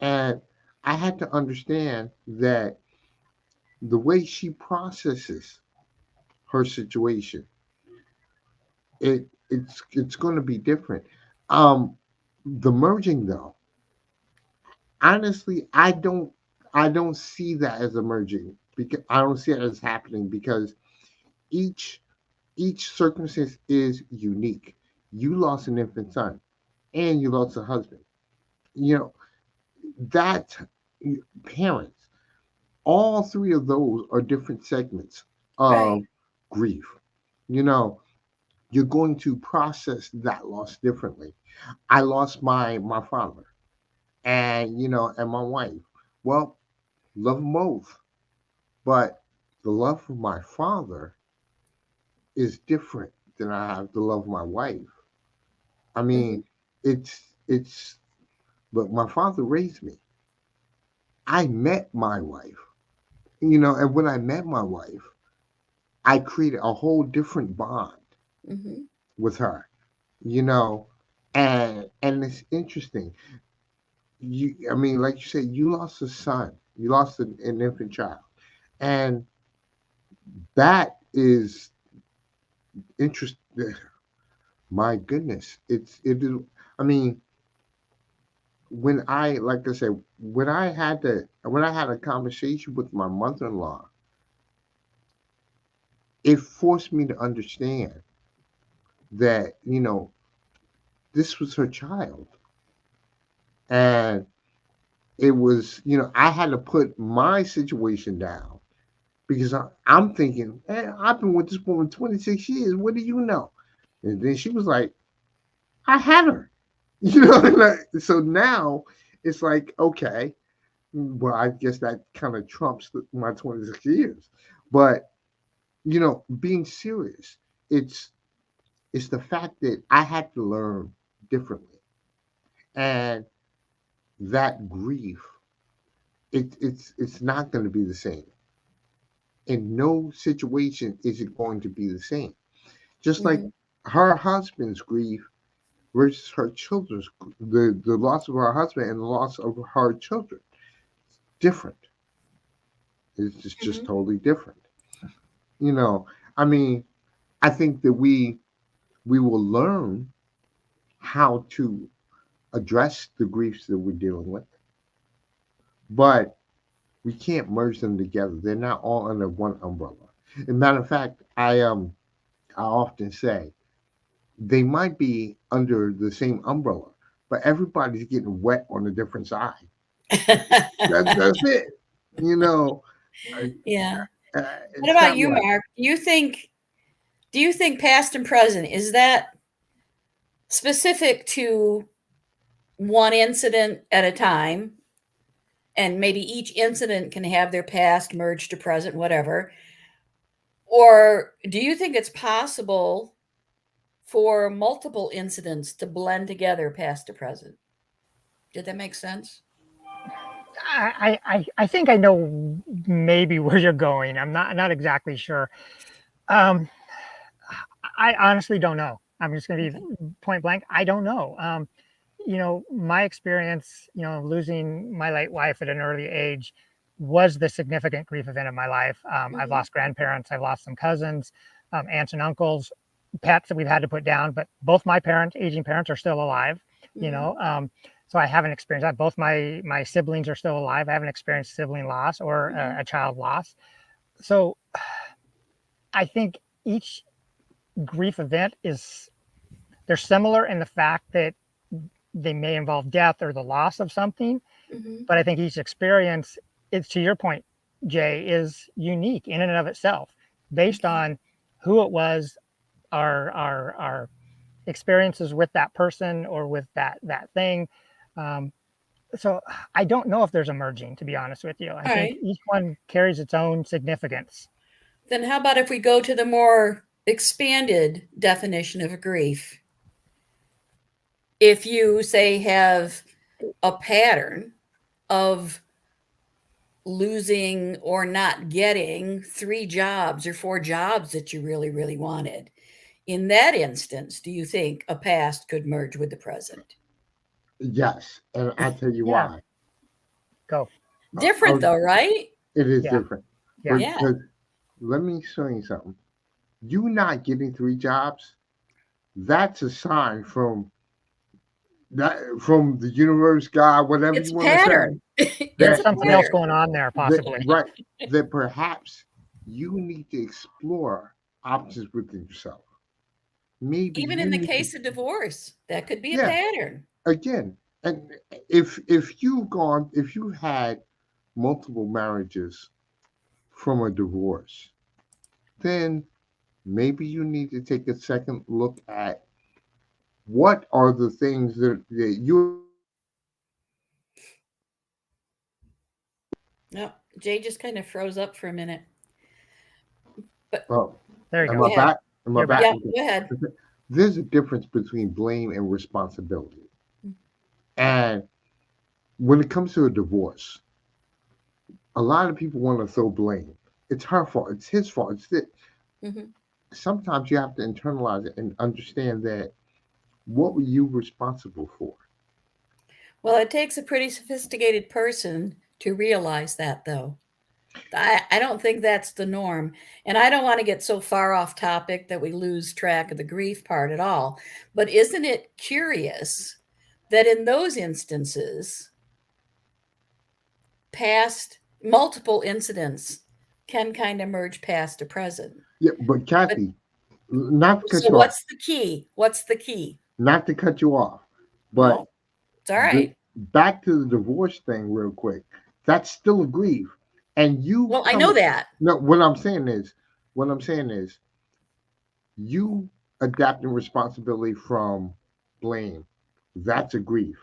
And I had to understand that the way she processes her situation, it's going to be different. Um, the merging, though, honestly, I don't see that as emerging because I don't see it as happening because each each circumstance is unique. You lost an infant son and you lost a husband. You know that parents, all three of those are different segments Right. of grief. You know, you're going to process that loss differently. I lost my father and and my wife. Well, love them both. But the love for my father is different than I have the love of my wife. I Hmm. mean, it's but my father raised me. I met my wife, and when I met my wife, I created a whole different bond Hmm. with her, you know, and it's interesting. I mean, like you said, you lost a son, you lost an infant child, and that is interesting. My goodness, it is. I mean, like I said, when I had a conversation with my mother-in-law, it forced me to understand that this was her child, and it was I had to put my situation down because I'm thinking, hey, I've been with this woman 26 years. What do you know? And then she was like, I had her, so now it's like, okay. Well, I guess that kind of trumps my 26 years. But, being serious, it's it's the fact that I had to learn differently. And that grief, it's not going to be the same. In no situation is it going to be the same. Just like Hmm. her husband's grief versus her children's, the loss of her husband and the loss of her children. different. It's just Mhm. totally different. You know, I mean, I think that we will learn how to address the griefs that we're dealing with, but we can't merge them together. They're not all under one umbrella. As a matter of fact, I often say they might be under the same umbrella, but everybody's getting wet on a different side. That's it. You know, uh, Yeah. What it's about kind of you, like Mark? Do you think past and present, is that specific to one incident at a time? And maybe each incident can have their past merged to present, whatever. Or do you think it's possible for multiple incidents to blend together past to present? Did that make sense? I think I know maybe where you're going. I'm not exactly sure. Um, I honestly don't know. I'm just going to Okay. be point blank. I don't know. My experience, losing my late wife at an early age was the significant grief event of my life. I've Mhm. lost grandparents, I've lost some cousins, aunts and uncles, pets that we've had to put down, but both my parents, aging parents, are still alive. You Mhm. know, so I haven't experienced that. Both my siblings are still alive. I haven't experienced sibling loss or Mhm. a child loss. So I think each grief event is they're similar in the fact that they may involve death or the loss of something, Mhm. but I think each experience is, to your point, Jay, is unique in and of itself, based Okay. on who it was, our experiences with that person or with that thing. Um, so I don't know if there's a merging, to be honest with you. I All think right. each one carries its own significance. Then how about if we go to the more expanded definition of grief? If you say have a pattern of losing or not getting 3 jobs or 4 jobs that you really, really wanted. In that instance, do you think a past could merge with the present? yes, and I'll tell you Yeah, why. go. Different though, right? It is Yeah, different, yeah. Yeah. because let me show you something. You not getting 3 jobs, that's a sign from the universe, God, whatever It's you a want to say, pattern. It's There's a that something else pattern. going on there, that possibly. right that perhaps you need to explore options within yourself. Maybe Even you in the need to, case of divorce, that could be a yeah, pattern. again, and if you had multiple marriages from a divorce, then maybe you need to take a second look at what are the things that you. No, Jay just kind of froze up for a minute. But Oh, There you am go. go I ahead. back? Am I You're back? back. Yeah, Okay. go ahead. There's a difference between blame and responsibility. And when it comes to a divorce, a lot of people want to throw blame. It's her fault. It's his fault. It's it. Mhm. Sometimes you have to internalize it and understand that what were you responsible for? Well, it takes a pretty sophisticated person to realize that, though. I don't think that's the norm. And I don't want to get so far off topic that we lose track of the grief part at all. But isn't it curious that in those instances, past multiple incidents can kind of merge past to present? Yeah, but But Kathy, not to cut so you off, what's the key? What's the key? not to cut you off, but No, it's all right. back to the divorce thing real quick. That's still a grief, and you Well, I know come. that. No, what I'm saying is, you adapting responsibility from blame. That's a grief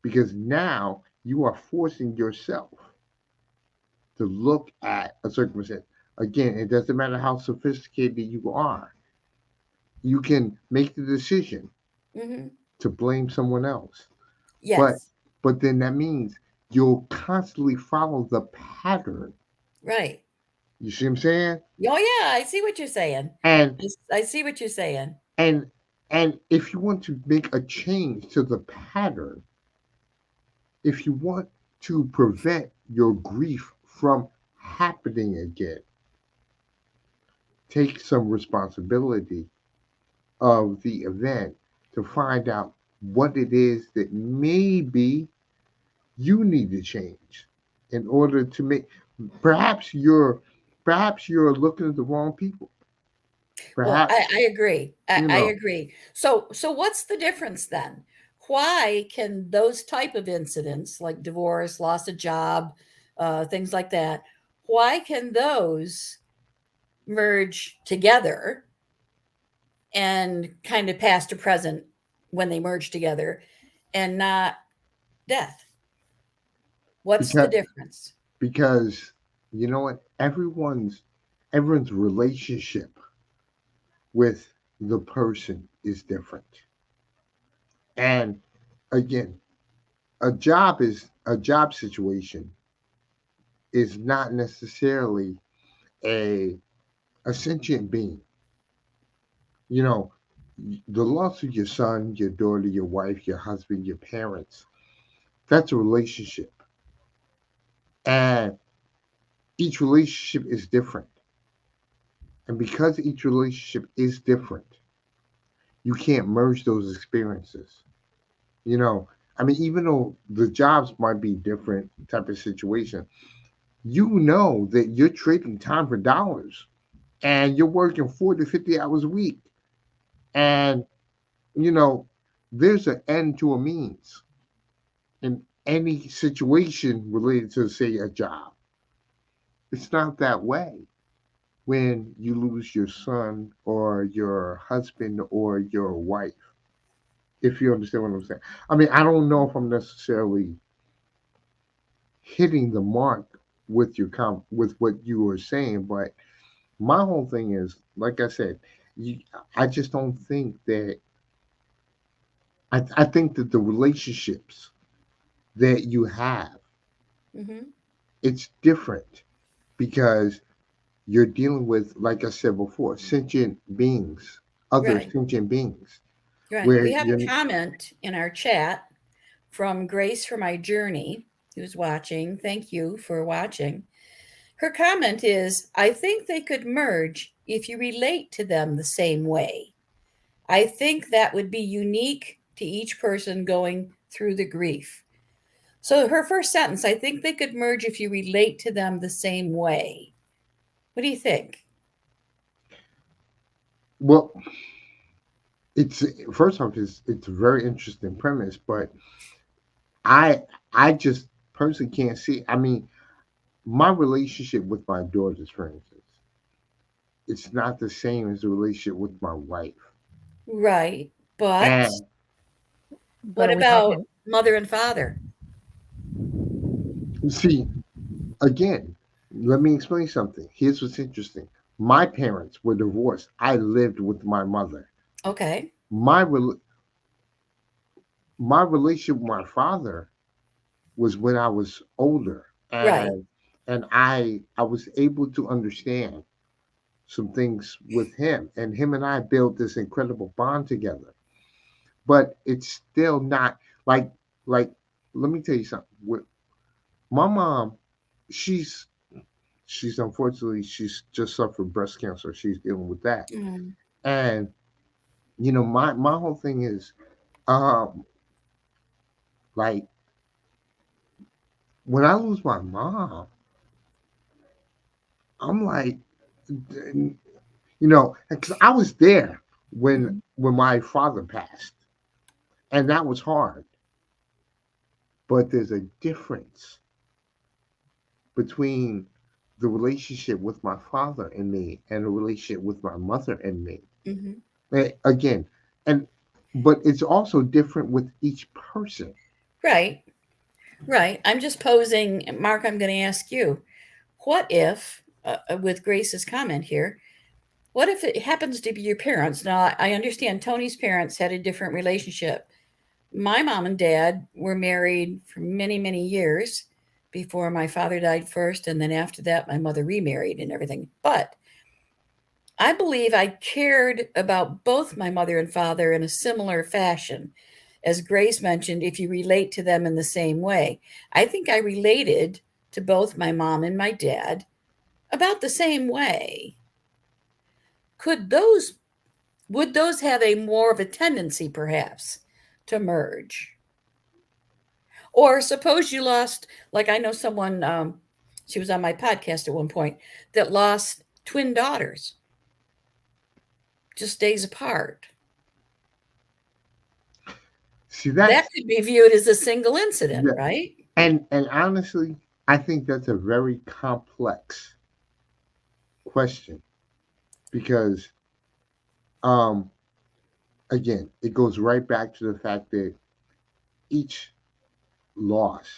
because now you are forcing yourself to look at a circumstance. Again, it doesn't matter how sophisticated you are. You can make the decision Hmm. to blame someone else. But Yes, but then that means you'll constantly follow the pattern. right. You see what I'm saying? Oh, yeah, I see what you're saying. And I see what you're saying. and and if you want to make a change to the pattern, if you want to prevent your grief from happening again. Take some responsibility of the event to find out what it is that maybe you need to change in order to make perhaps you're looking at the wrong people. Well, I, Perhaps, I agree. you I know, agree. So what's the difference then? Why can those type of incidents like divorce, loss of job, things like that, why can those merge together and kind of past to present when they merge together and not death? What's the because difference? because you know what? Everyone's relationship with the person is different. And again, a job situation is not necessarily a a sentient being. You know, the loss of your son, your daughter, your wife, your husband, your parents, that's a relationship. And each relationship is different. And because each relationship is different, you can't merge those experiences. You know, I mean, even though the jobs might be different type of situation, you know that you're trading time for dollars and you're working 40 to 50 hours a week. And, you know, there's an end to a means in any situation related to, say, a job. It's not that way when you lose your son or your husband or your wife, if you understand what I'm saying. I mean, I don't know if I'm necessarily hitting the mark with with what you were saying, but my whole thing is, like I said, you, I just don't think that I think that the relationships that you have, Hmm. it's different because you're dealing with, like I said before, sentient beings, other Right, sentient beings, right. where We have a you're, comment in our chat from Grace for My Journey, who's watching. Thank you for watching. Her comment is, I think they could merge if you relate to them the same way. I think that would be unique to each person going through the grief. So her first sentence, I think they could merge if you relate to them the same way. What do you think? well, it's first off, it's a very interesting premise, but I I just personally can't see. I mean, my relationship with my daughters, for instance, it's not the same as the relationship with my wife. Right. But And But what are we about talking? mother and father? see, again, let me explain something. Here's what's interesting. My parents were divorced. I lived with my mother. Okay. My rel- my relationship with my father was when I was older, Right. and I was able to understand some things with him, and him and I built this incredible bond together. But it's still not like like let me tell you something. With my mom, she's she's unfortunately she's just suffered breast cancer. She's dealing with that. Mm, And you know, my whole thing is um like when I lose my mom, I'm like, you know, because I was there mhm. when my father passed, and that was hard. But there's a difference between the relationship with my father and me and the relationship with my mother and me. Mhm. Again, and but it's also different with each person. Right, right. I'm just posing, Mark, I'm going to ask you, what if, with Grace's comment here, what if it happens to be your parents? Now, I understand Tony's parents had a different relationship. My mom and dad were married for many, many years before my father died first. And then after that, my mother remarried and everything. But I believe I cared about both my mother and father in a similar fashion. as Grace mentioned, if you relate to them in the same way. I think I related to both my mom and my dad about the same way. Would those have a more of a tendency perhaps to merge? Or suppose you lost, like I know someone, she was on my podcast at one point, that lost twin daughters just days apart. See, That could be viewed as a single incident, yeah, right? and honestly, I think that's a very complex question because, um, again, it goes right back to the fact that each loss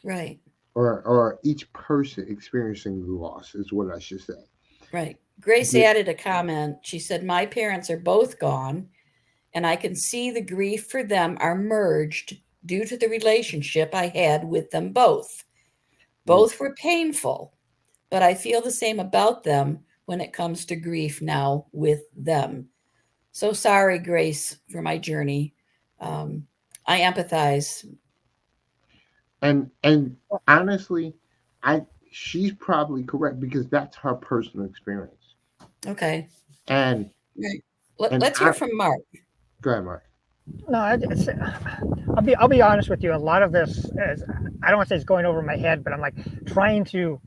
Right, or each person experiencing the loss is what I should say. right. Grace The- added a comment. She said, my parents are both gone, and I can see the grief for them are merged due to the relationship I had with them both. Both were painful, but I feel the same about them when it comes to grief now with them. So sorry, Grace, for my journey. I empathize. and honestly, I she's probably correct because that's her personal experience. Okay. And Right. and Let's hear from Mark. go ahead, Mark. No, I'll be honest with you. A lot of this is, I don't want to say it's going over my head, but I'm like trying to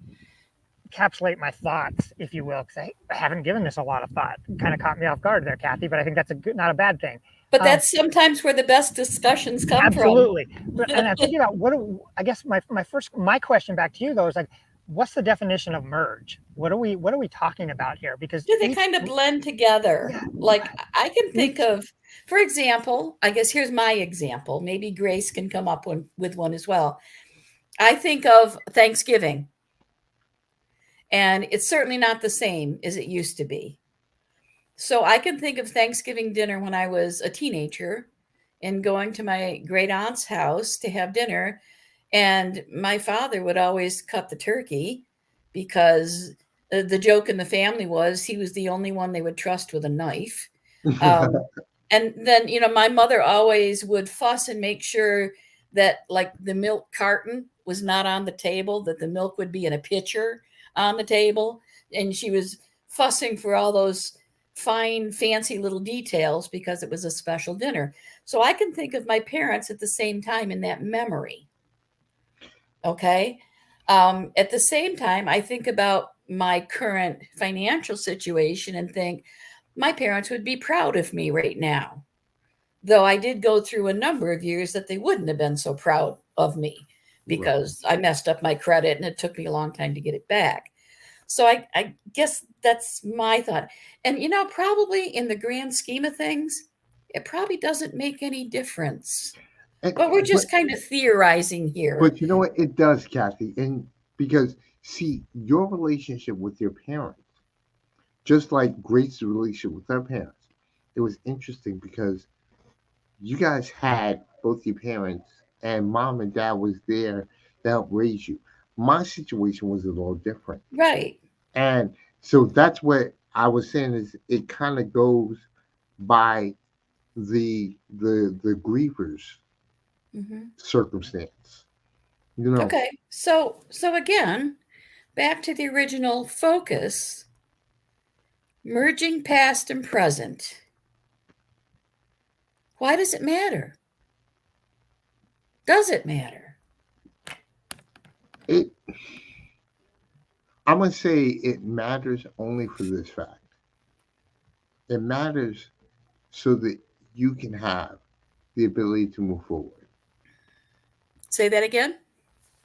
encapsulate my thoughts, if you will, because I haven't given this a lot of thought. Kind of caught me off guard there, Kathy, but I think that's not a bad thing. But that's sometimes where the best discussions come absolutely. from. And I'm thinking about I guess my question back to you though is like, what's the definition of merge? What are we talking about here? Because Do they kind of blend together? Yeah. Like I can think of, for example, I guess here's my example. Maybe Grace can come up with one as well. I think of Thanksgiving, and it's certainly not the same as it used to be. So I can think of Thanksgiving dinner when I was a teenager and going to my great aunt's house to have dinner. And my father would always cut the turkey because the joke in the family was he was the only one they would trust with a knife. And then, my mother always would fuss and make sure that like the milk carton was not on the table, that the milk would be in a pitcher on the table. And she was fussing for all those fine, fancy little details because it was a special dinner. So I can think of my parents at the same time in that memory. Okay. At the same time, I think about my current financial situation and think my parents would be proud of me right now. Though I did go through a number of years that they wouldn't have been so proud of me because I messed up my credit and it took me a long time to get it back. So I guess that's my thought. And, probably in the grand scheme of things, it probably doesn't make any difference. But we're just kind of theorizing here. But you know what? It does, Kathy. And because, see, your relationship with your parents, just like Grace's relationship with her parents, it was interesting because you guys had both your parents and mom and dad was there to help raise you. My situation was a little different. Right. And so that's what I was saying is it kind of goes by the grievers circumstance. Okay. So again, back to the original focus, merging past and present. Why does it matter? Does it matter? I'm going to say it matters only for this fact. It matters so that you can have the ability to move forward. Say that again?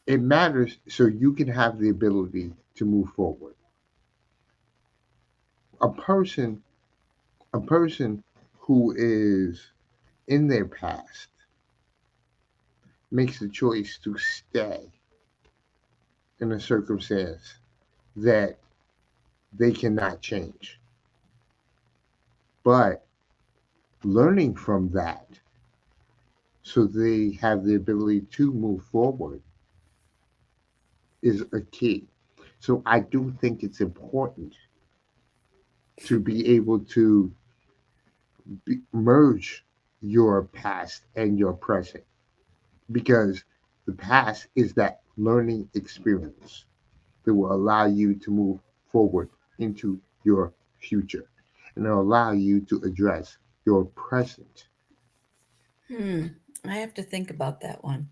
It matters so you can have the ability to move forward. A person who is in their past makes the choice to stay in a circumstance that they cannot change. But learning from that so they have the ability to move forward is a key. So I do think it's important to be able to merge your past and your present, because the past is that learning experience that will allow you to move forward into your future, and it'll allow you to address your present. Hmm. I have to think about that one.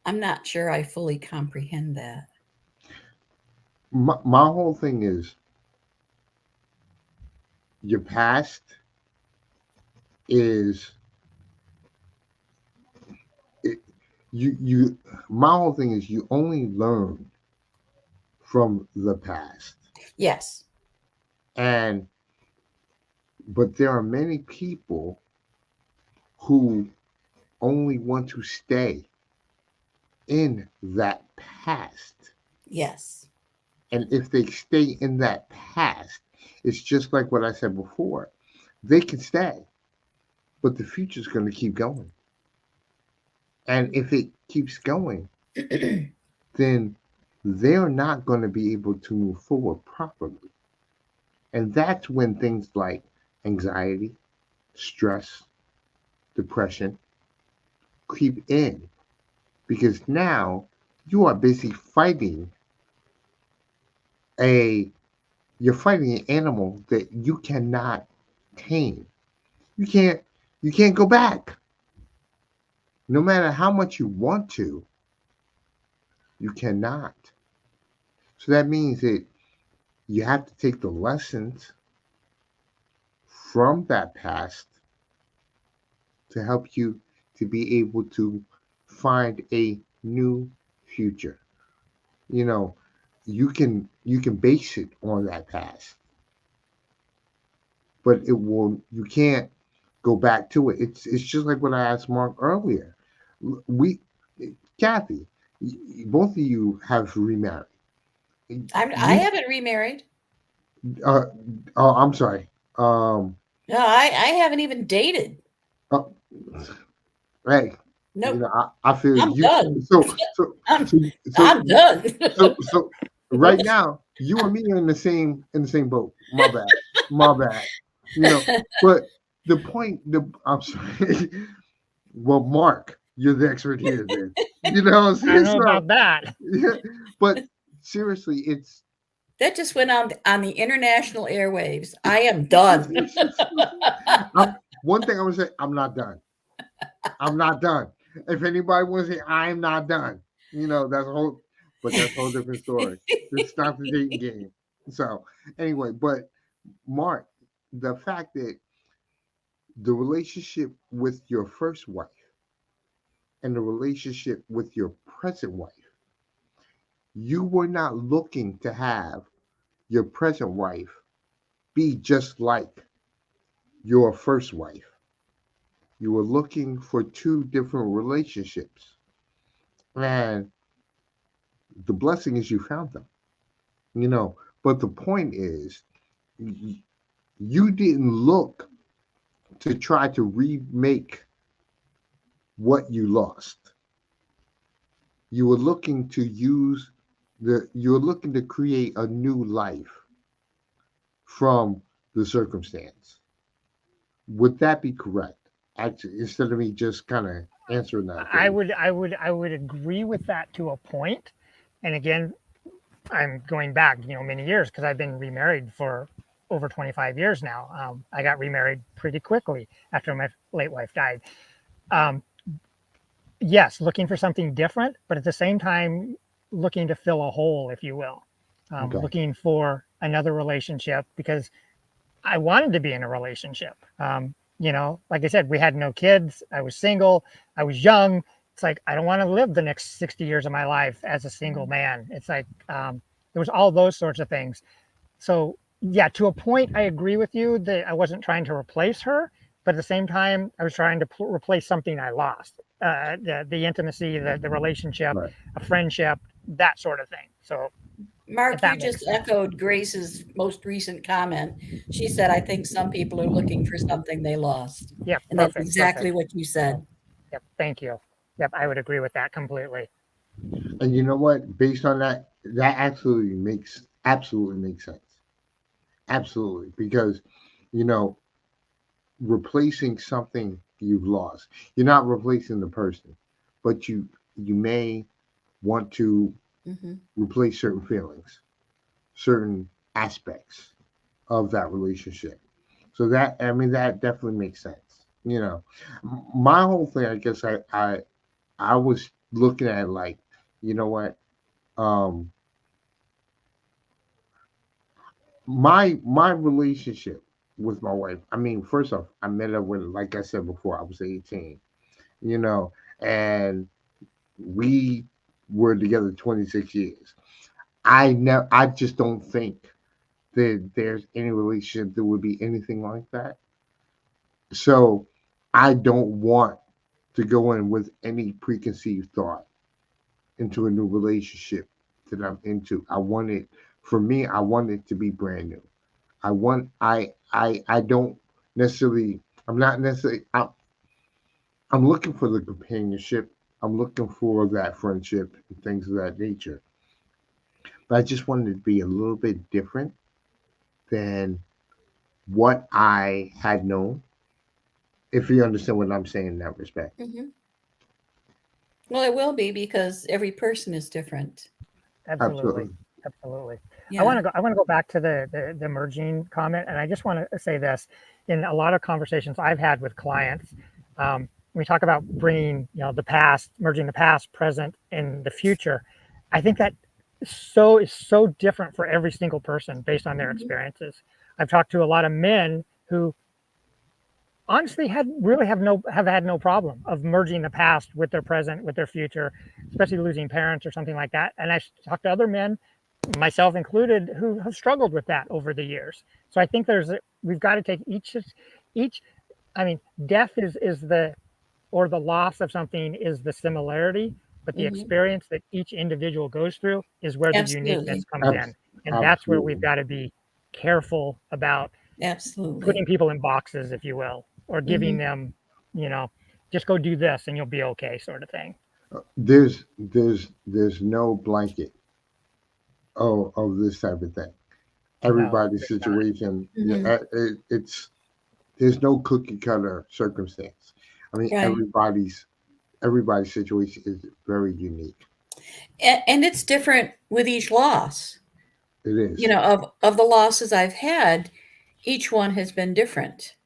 I'm not sure I fully comprehend that. My whole thing is your past is it, you my whole thing is you only learn from the past. Yes. And but there are many people who only want to stay in that past. Yes. And if they stay in that past, it's just like what I said before. They can stay, but the future's going to keep going. And if it keeps going, then they're not going to be able to move forward properly. And that's when things like anxiety, stress, depression creep in, because now you are busy fighting a you're fighting an animal that you cannot tame. You can't you can't go back. No matter how much you want to, you cannot. So that means that you have to take the lessons from that past to help you to be able to find a new future. You know, you can base it on that past, but it will you can't go back to it. It's just like what I asked Mark earlier. We Kathy, both of you have remarried. I You haven't remarried. uh oh, I'm sorry. No, I haven't even dated. Uh, hey, Nope. I feel I'm you. done. So so I'm so so I'm done. so right now you and me are in the same boat. My bad. My bad. But the point the I'm sorry. Well, Mark, you're the expert here then. You know what I'm I don't saying? know So about that. yeah, but seriously, it's That just went on the international airwaves. I am done. one thing I'm gonna say, I'm not done. I'm not done. If anybody wants to say I'm not done, that's a whole but that's a whole different story. It's not the dating game. So anyway, but Mark, the fact that the relationship with your first wife and the relationship with your present wife, you were not looking to have your present wife be just like your first wife. You were looking for two different relationships. And the blessing is you found them, But the point is, you didn't look to try to remake what you lost. You were looking to you were looking to create a new life from the circumstance. Would that be correct? Actually, instead of me just kind of answering that for I you. would I would I would agree with that to a point. And again, I'm going back, many years because I've been remarried for over 25 years now. I got remarried pretty quickly after my late wife died. Um, yes, looking for something different, but at the same time, looking to fill a hole, if you will. Okay. Looking for another relationship because I wanted to be in a relationship. Like I said, we had no kids. I was single. I was young. It's like I don't want to live the next 60 years of my life as a single man. It's like there was all those sorts of things. So yeah, to a point, I agree with you that I wasn't trying to replace her, but at the same time, I was trying to replace something I lost. The intimacy, the relationship, Right. a friendship, that sort of thing. So if Mark, you that just makes sense. echoed Grace's most recent comment. She said, I think some people are looking for something they lost. Yep, And that's perfect, exactly perfect. what you said. Yep, thank you. Yep, I would agree with that completely. And you know what? Based on that, that absolutely makes sense. Absolutely. Because, you know, replacing something you've lost. You're not replacing the person, but you may want to Hmm. replace certain feelings, certain aspects of that relationship. So that, I mean, that definitely makes sense. My whole thing, I guess, I was looking at it like, you know what, um, my relationship with my wife. I mean, first off, I met her when, like I said before, I was 18. You know, and we were together 26 years. I just don't think that there's any relationship that would be anything like that. So I don't want to go in with any preconceived thought into a new relationship that I'm into. For me, I want it to be brand new. I don't necessarily, I'm not necessarily, I'm looking for the companionship. I'm looking for that friendship and things of that nature. But I just wanted it to be a little bit different than what I had known, if you understand what I'm saying in that respect. Hmm. Well, it will be because every person is different. Absolutely. Absolutely. Absolutely. Yeah. I want to go back to the merging comment, and I just want to say this: in a lot of conversations I've had with clients, we talk about bringing, the past, merging the past, present, and the future. I think that is so different for every single person based on their Mhm. experiences. I've talked to a lot of men who honestly have had no problem of merging the past with their present, with their future, especially losing parents or something like that. And I talked to other men, myself included, who have struggled with that over the years. So I think we've got to take each. I mean, death is the, or the loss of something is the similarity, but the Mhm. experience that each individual goes through is where the uniqueness Absolutely. comes in, and that's where we've Absolutely. got to be careful about Absolutely. putting people in boxes, if you will, or giving Hmm. them, you know, just go do this and you'll be okay, sort of thing. There's no blanket of this type of thing. No, Everybody's there's not. situation, yeah, Hmm. it's there's no cookie cutter circumstance. I mean, Right. everybody's situation is very unique. And it's different with each loss. It You is. know, of the losses I've had, each one has been different.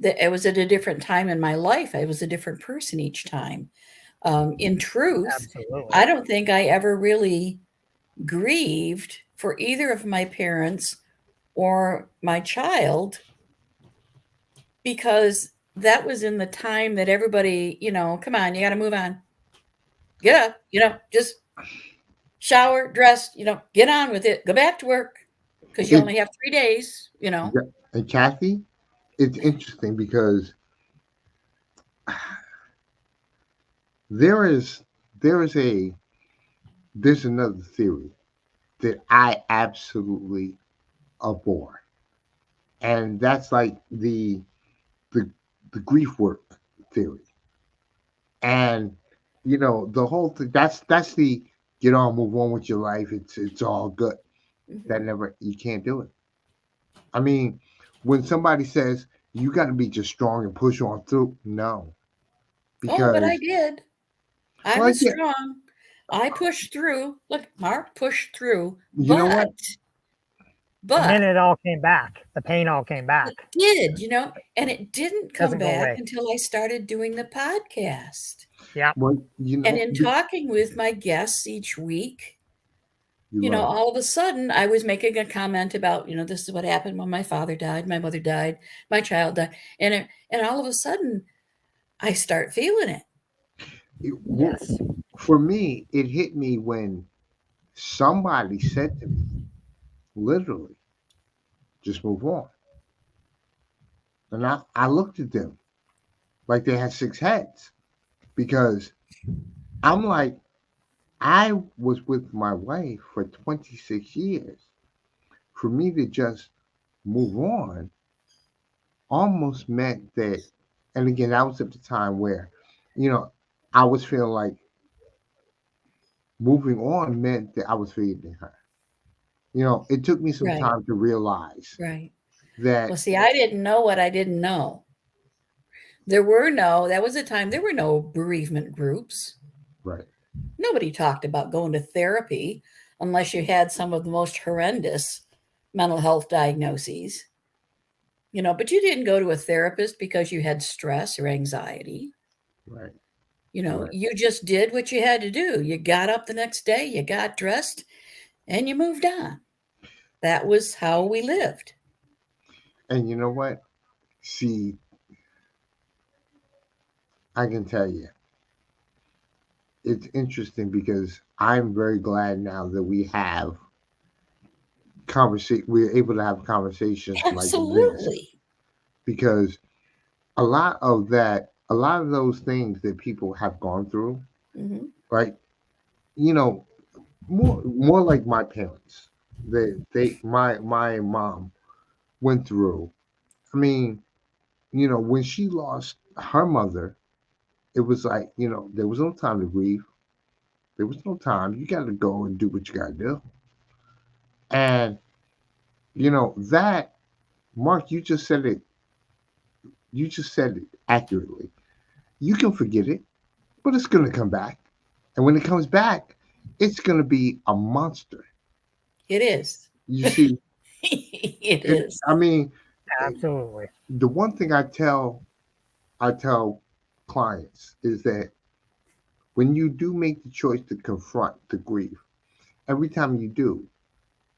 It was at a different time in my life. I was a different person each time. In truth, Absolutely. I don't think I ever really grieved for either of my parents or my child because that was in the time that everybody, come on, you got to move on. Get up, just shower, dress, get on with it. Go back to work because you It only have 3 days. yeah, and Kathy, it's interesting because there is there is a there's another theory that I absolutely abhor, and that's like the the grief work theory. And the whole thing, that's the get on, move on with your life. It's all good. That Mhm. never, you can't do it. I mean, when somebody says you got to be just strong and push on through, no, Oh, but I because did. I well, was yeah, strong. I pushed through. Look, Mark pushed through, you know what? And then but it all came back. The pain all came it back. did, and it didn't come Doesn't go back away. until I started doing the podcast. Yeah. Well, And in talking with my guests each week, you learn. all of a sudden I was making a comment about, this is what happened when my father died, my mother died, my child died. And all of a sudden I start feeling it. Yes. For me, it hit me when somebody said to me, literally, just move on. And I looked at them like they had six heads because I'm like, I was with my wife for 26 years. For me to just move on almost meant that, and again, that was at the time where, you know, I was feeling like moving on meant that I was feeding her. It took me some Right. time to realize Right. Well, that see, I didn't know what I didn't know. That was a time there were no bereavement groups. Right. Nobody talked about going to therapy unless you had some of the most horrendous mental health diagnoses. But you didn't go to a therapist because you had stress or anxiety. Right. You just did what you had to do. You got up the next day, you got dressed, and you moved on. That was how we lived. And you know what? See, I can tell you, it's interesting because I'm very glad now that we're able to have conversations like this, Absolutely. because a lot of those things that people have gone through, Hmm. right? You know, more like my parents, my mom went through. I mean, when she lost her mother, it was like, there was no time to grieve. There was no time. You got to go and do what you got to do. And that, Mark, you just said it accurately. You can forget it, but it's going to come back. And when it comes back, it's going to be a monster. It is. You see, It is. I mean, Absolutely. the one thing I tell clients is that when you do make the choice to confront the grief, every time you do,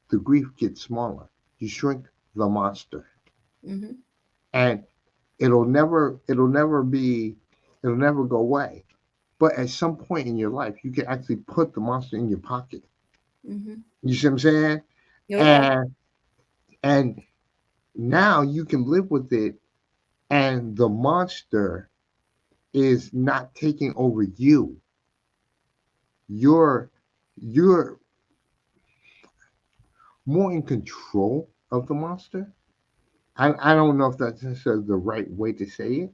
the grief gets smaller. You shrink the monster. Hmm. And it'll never go away. But at some point in your life, you can actually put the monster in your pocket. Hmm. You see what I'm saying? Oh, yeah. And now you can live with it, and the monster is not taking over you. You're you're more in control of the monster. I don't know if that's necessarily the right way to say it,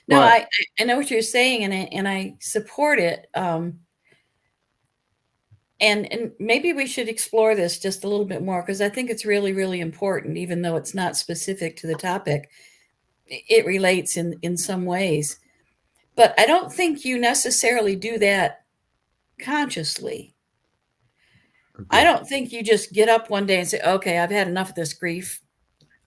No, but I know what you're saying, and I support it. And maybe we should explore this just a little bit more because I think it's really, really important, even though it's not specific to the topic. It relates in some ways, but I don't think you necessarily do that consciously. I okay. don't think you just get up one day and say, "Okay, I've had enough of this grief.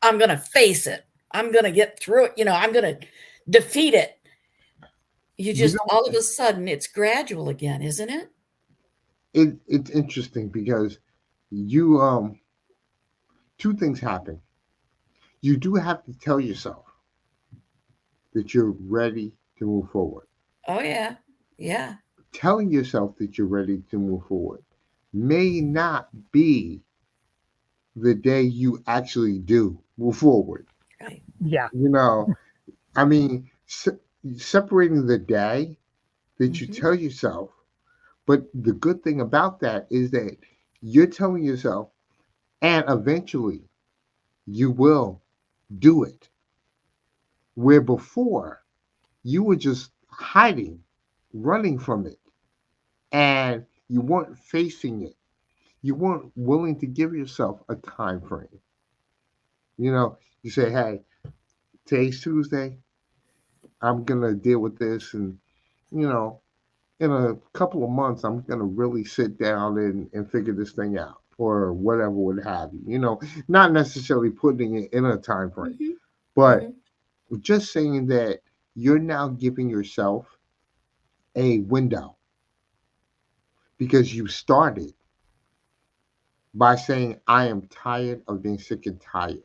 I'm going to face it. I'm going to get through it. I'm going to defeat it." You You just know, all of a sudden it's gradual again, isn't it? it's interesting because you two things happen. You do have to tell yourself that you're ready to move forward. Oh yeah. Yeah. Telling yourself that you're ready to move forward may not be the day you actually do move forward. Right. Yeah. You know, I mean, separating the day that you Hmm. tell yourself, but the good thing about that is that you're telling yourself, and eventually you will do it. Where before you were just hiding, running from it, and you weren't facing it. You weren't willing to give yourself a time frame. You say, hey, today's Tuesday. I'm going to deal with this. And, you know, in a couple of months, I'm going to really sit down and figure this thing out or whatever would have you. Not necessarily putting it in a time frame, Hmm. but Hmm. just saying that you're now giving yourself a window because you started by saying, I am tired of being sick and tired.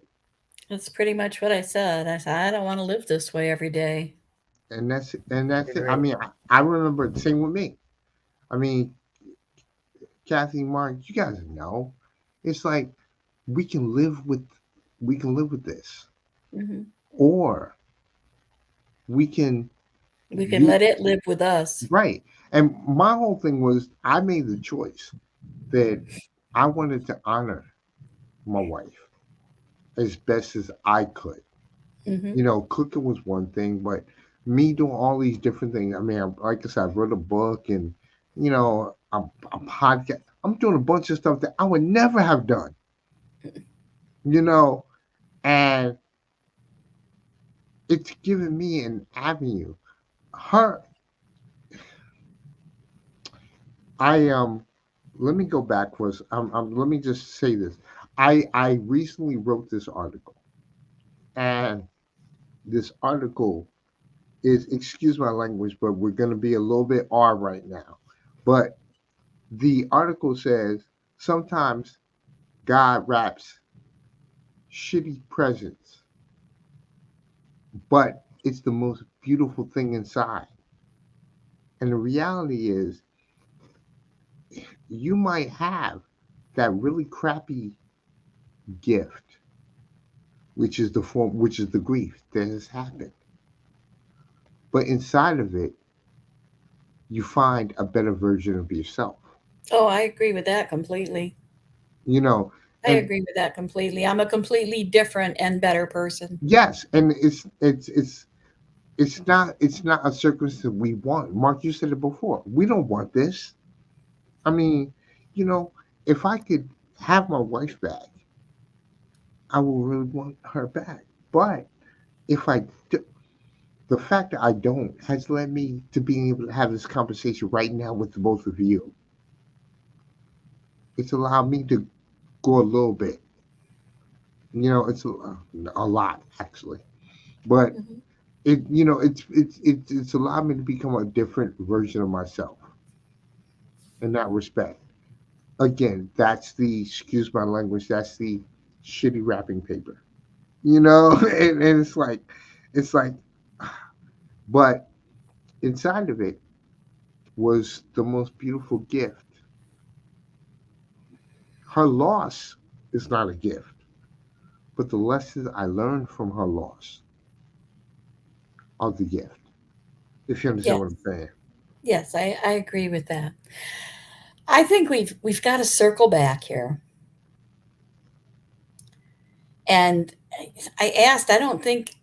That's pretty much what I said. I said, I don't want to live this way every day. And that's it. I Agree. mean, I remember the same with me. I mean, Kathy, Mark, you guys know. It's like we can live with this. Hmm. Or we can We can do let it live with us. right. And my whole thing was I made the choice that I wanted to honor my wife as best as I could. Hmm. Cooking was one thing, but me doing all these different things. I mean, like I said, I wrote a book and, a podcast. I'm doing a bunch of stuff that I would never have done, you know, and it's given me an avenue. Her, I let me go backwards. Let me just say this. I recently wrote this article, and this article is, excuse my language, but we're going to be a little bit R right now. But the article says sometimes God wraps shitty presents, but it's the most beautiful thing inside. And the reality is, you might have that really crappy gift, which is the grief that has happened. But inside of it, you find a better version of yourself. Oh, I agree with that completely. You know, I and agree with that completely. I'm a completely different and better person. yes, and it's not a circumstance we want. Mark, you said it before. We don't want this. I mean, you know, if I could have my wife back, I will really want her back. But if I do, the fact that I don't has led me to being able to have this conversation right now with the both of you. It's allowed me to go a little bit. It's a lot actually, but Mhm. it's allowed me to become a different version of myself in that respect. Again, that's the, excuse my language, that's the shitty wrapping paper. And it's like, but inside of it was the most beautiful gift. Her loss is not a gift, but the lessons I learned from her loss are the gift. If you understand Yes, what I'm saying. yes, I agree with that. I think we've got to circle back here. And I asked, I don't think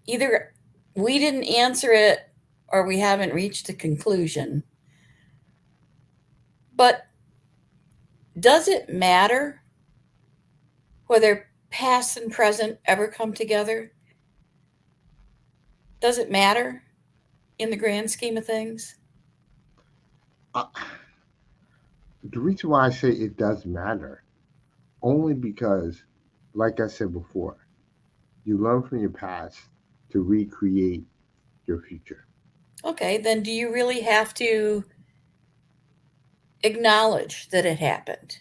either we didn't answer it or we haven't reached a conclusion. But does it matter whether past and present ever come together? Does it matter in the grand scheme of things? Uh, the reason why I say it does matter, only because, like I said before, you learn from your past to recreate your future. Okay, then do you really have to acknowledge that it happened?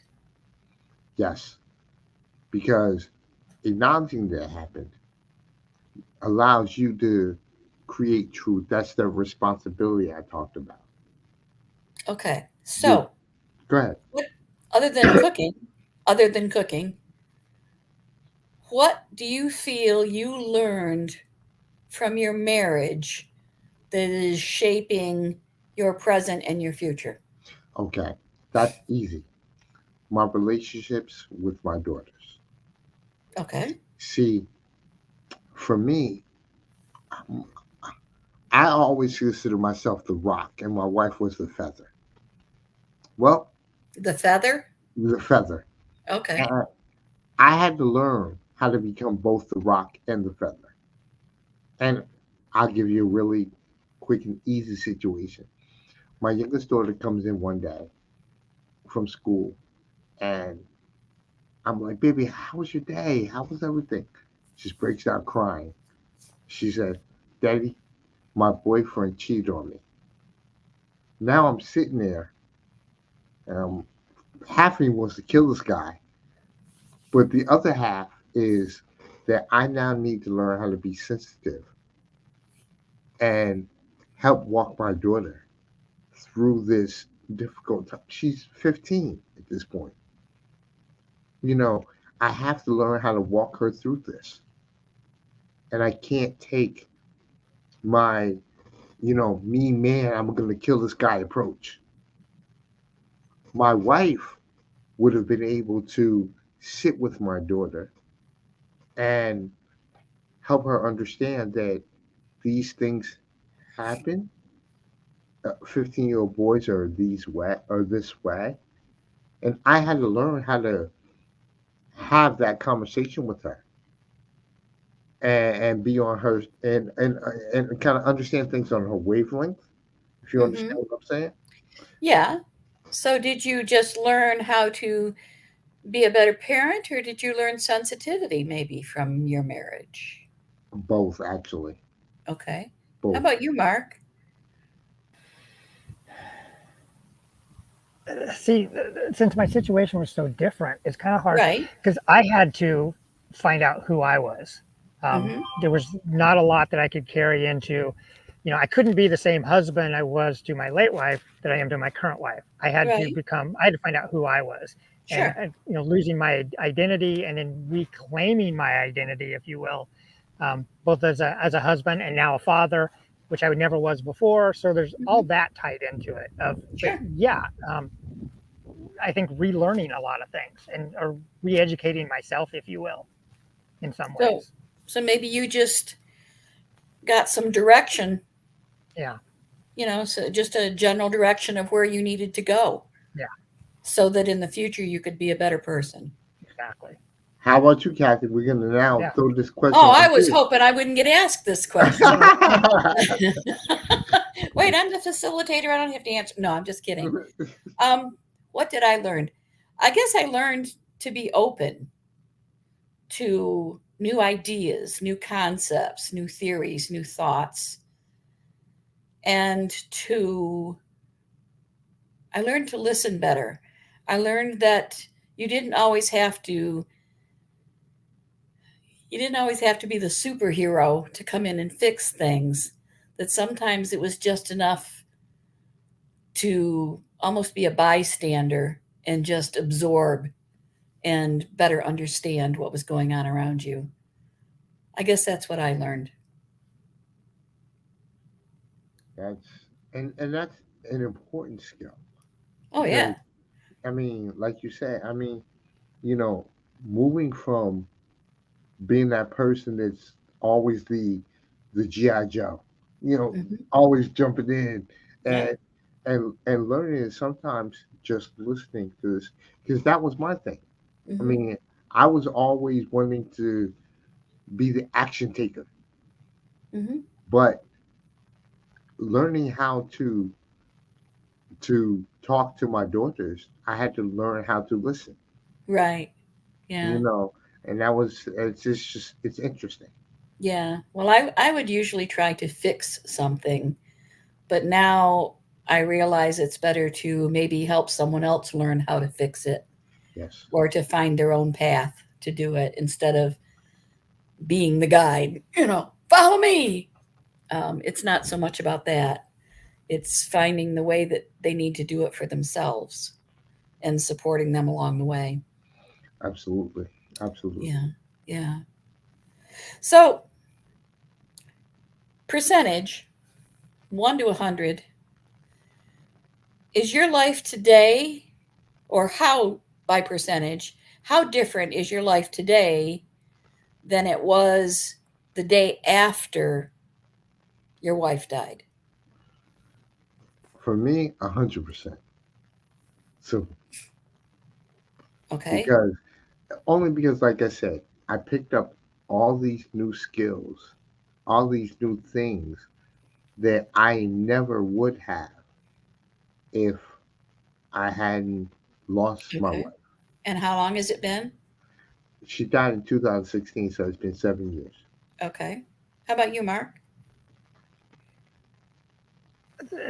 Yes, because acknowledging that it happened allows you to create truth. That's the responsibility I talked about. Okay, You so go ahead. what, other than cooking, other than cooking, what do you feel you learned from your marriage that is shaping your present and your future? Okay, that's easy. My relationships with my daughters. Okay. See, for me, I always consider myself the rock, and my wife was the feather. Well, The feather? the feather. Okay. Uh, I had to learn how to become both the rock and the feather. And I'll give you a really quick and easy situation. My youngest daughter comes in one day from school, and I'm like, "Baby, how was your day? How was everything?" She just breaks down crying. She said, "Daddy, my boyfriend cheated on me." Now I'm sitting there, and half of me wants to kill this guy, but the other half is that I now need to learn how to be sensitive and help walk my daughter through this difficult time. She's 15 at this point. You know, I have to learn how to walk her through this. And I can't take my, me man, I'm going to kill this guy approach. My wife would have been able to sit with my daughter and help her understand that these things happen. 15-year-old boys are these way or this way. And I had to learn how to have that conversation with her. and be on her and kind of understand things on her wavelength. If you Hmm. understand what I'm saying. Yeah. So did you just learn how to be a better parent, or did you learn sensitivity maybe from your marriage? Both, actually. Okay. How Both. about you, Mark? See, since my situation was so different, it's kind of hard Right. because I had to find out who I was. Hmm. There was not a lot that I could carry into, I couldn't be the same husband I was to my late wife that I am to my current wife. Right. I had to find out who I was, and Sure. losing my identity and then reclaiming my identity, if you will, both as a husband and now a father, which I never was before. So there's all Hmm. that tied into it. But Sure. yeah, I think relearning a lot of things and or re-educating myself, if you will, in some So, ways. so maybe you just got some direction, Yeah, so just a general direction of where you needed to go yeah, so that in the future you could be a better person. exactly. How about you, Kathy? We're gonna now Yeah. throw this question Oh, I on was you. hoping I wouldn't get asked this question. Wait, I'm the facilitator. I don't have to answer. No, I'm just kidding. Um, what did I learn? I guess I learned to be open to new ideas, new concepts, new theories, new thoughts, and I learned to listen better. I learned that you didn't always have to you didn't always have to be the superhero to come in and fix things. That sometimes it was just enough to almost be a bystander and just absorb and better understand what was going on around you. I guess that's what I learned. That's and that's an important skill Oh, because yeah. I mean, like you said, I mean, you know, moving from being that person that's always the GI Joe, Hmm. always jumping in Yeah. and and learning is sometimes just listening to this because that was my thing. I Hmm. mean, I was always wanting to be the action taker, Hmm. but learning how to talk to my daughters, I had to learn how to listen, Right. you Yeah. know, and that was it's just it's interesting. Yeah. Well, I would usually try to fix something, but now I realize it's better to maybe help someone else learn how to fix it Yes, or to find their own path to do it instead of being the guide, follow me. It's not so much about that. It's finding the way that they need to do it for themselves and supporting them along the way. absolutely, absolutely. Yeah. Yeah. So, percentage 1 to 100, is your life today, or how, by percentage, how different is your life today than it was the day after your wife died? For me, 100%. So Okay. because only because, like I said, I picked up all these new skills, all these new things that I never would have if I hadn't lost my Okay. wife. And how long has it been? She died in 2016, so it's been 7 years. Okay. How about you, Mark?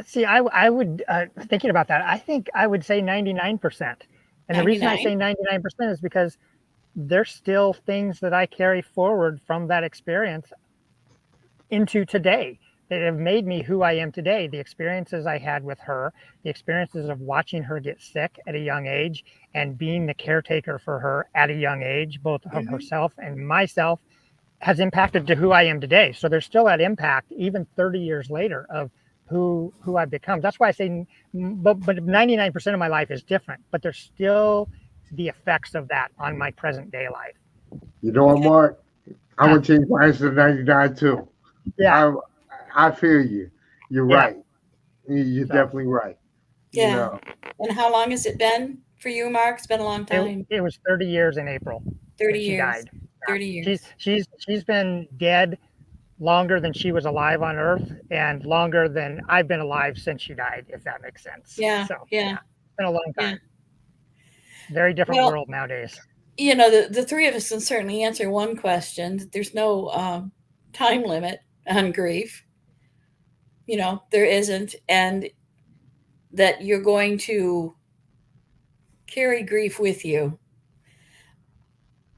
See, I would thinking about that. I think I would say 99%, and the reason I 99? say 99% is because there's still things that I carry forward from that experience into today that have made me who I am today. The experiences I had with her, the experiences of watching her get sick at a young age and being the caretaker for her at a young age, both of Hmm. herself and myself, has impacted to who I am today. So there's still that impact even 30 years later of who I've become. That's why I say, but 99% of my life is different, but there's still the effects of that on my present day life. You know what, Okay. Mark? I'm Yeah, gonna change my answer to 99 too. yeah. I I feel you. You're Yeah. right. You're So definitely right. You Yeah. know, And how long has it been for you, Mark? It's been a long it, time. it was 30 years in April 30 that she years. died. 30 years. She's been dead longer than she was alive on Earth, and longer than I've been alive since she died, if that makes sense. Yeah, So yeah. it's been a long Yeah. time. Very different Well, world nowadays. You know, the three of us can certainly answer one question. There's no time limit on grief. You know, there isn't. And that you're going to carry grief with you.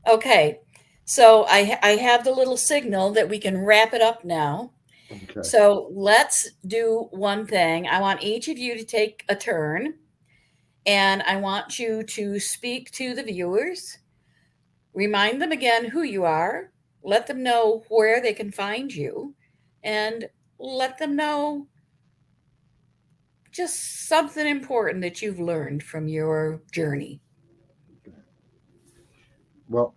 Okay. So I have the little signal that we can wrap it up now. Okay. So let's do one thing. I want each of you to take a turn, and I want you to speak to the viewers. Remind them again who you are. Let them know where they can find you, and let them know just something important that you've learned from your journey. Well,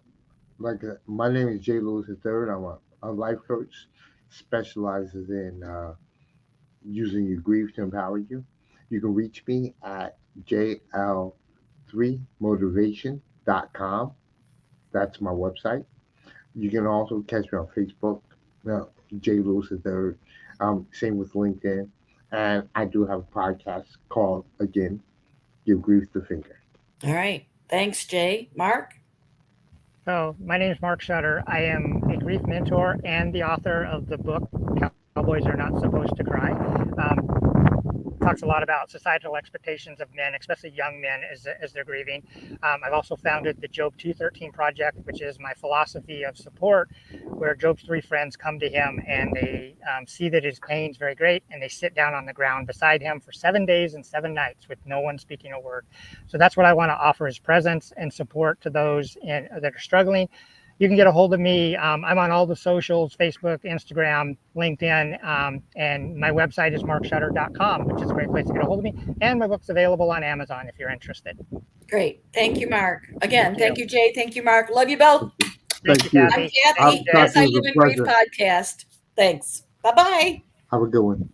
my name is Jay Lewis III. I'm a life coach, specializes in using your grief to empower you. You can reach me at jl3motivation.com. That's my website. You can also catch me on Facebook, Jay Lewis III. Same with LinkedIn. And I do have a podcast called, again, Give Grief the Finger. All right. Thanks, Jay. Mark? So my name is Mark Shutter. I am a grief mentor and the author of the book Cowboys Are Not Supposed to Cry. Talks a lot about societal expectations of men, especially young men, as they're grieving. I've also founded the Job 213 Project, which is my philosophy of support, where Job's three friends come to him and they see that his pain's very great, and they sit down on the ground beside him for 7 days and 7 nights with no one speaking a word. So that's what I want to offer as presence and support to those that are struggling. You can get a hold of me. I'm on all the socials, Facebook, Instagram, LinkedIn, and my website is markshutter.com, which is a great place to get a hold of me. And my book's available on Amazon if you're interested. Great. Thank you, Mark. Again, thank you, Jay. Thank you, Mark. Love you both. Thank you, I'm Kathy. Kathy, I'll as I talk to you Live in Grief podcast. Thanks. Bye-bye. Have a good one.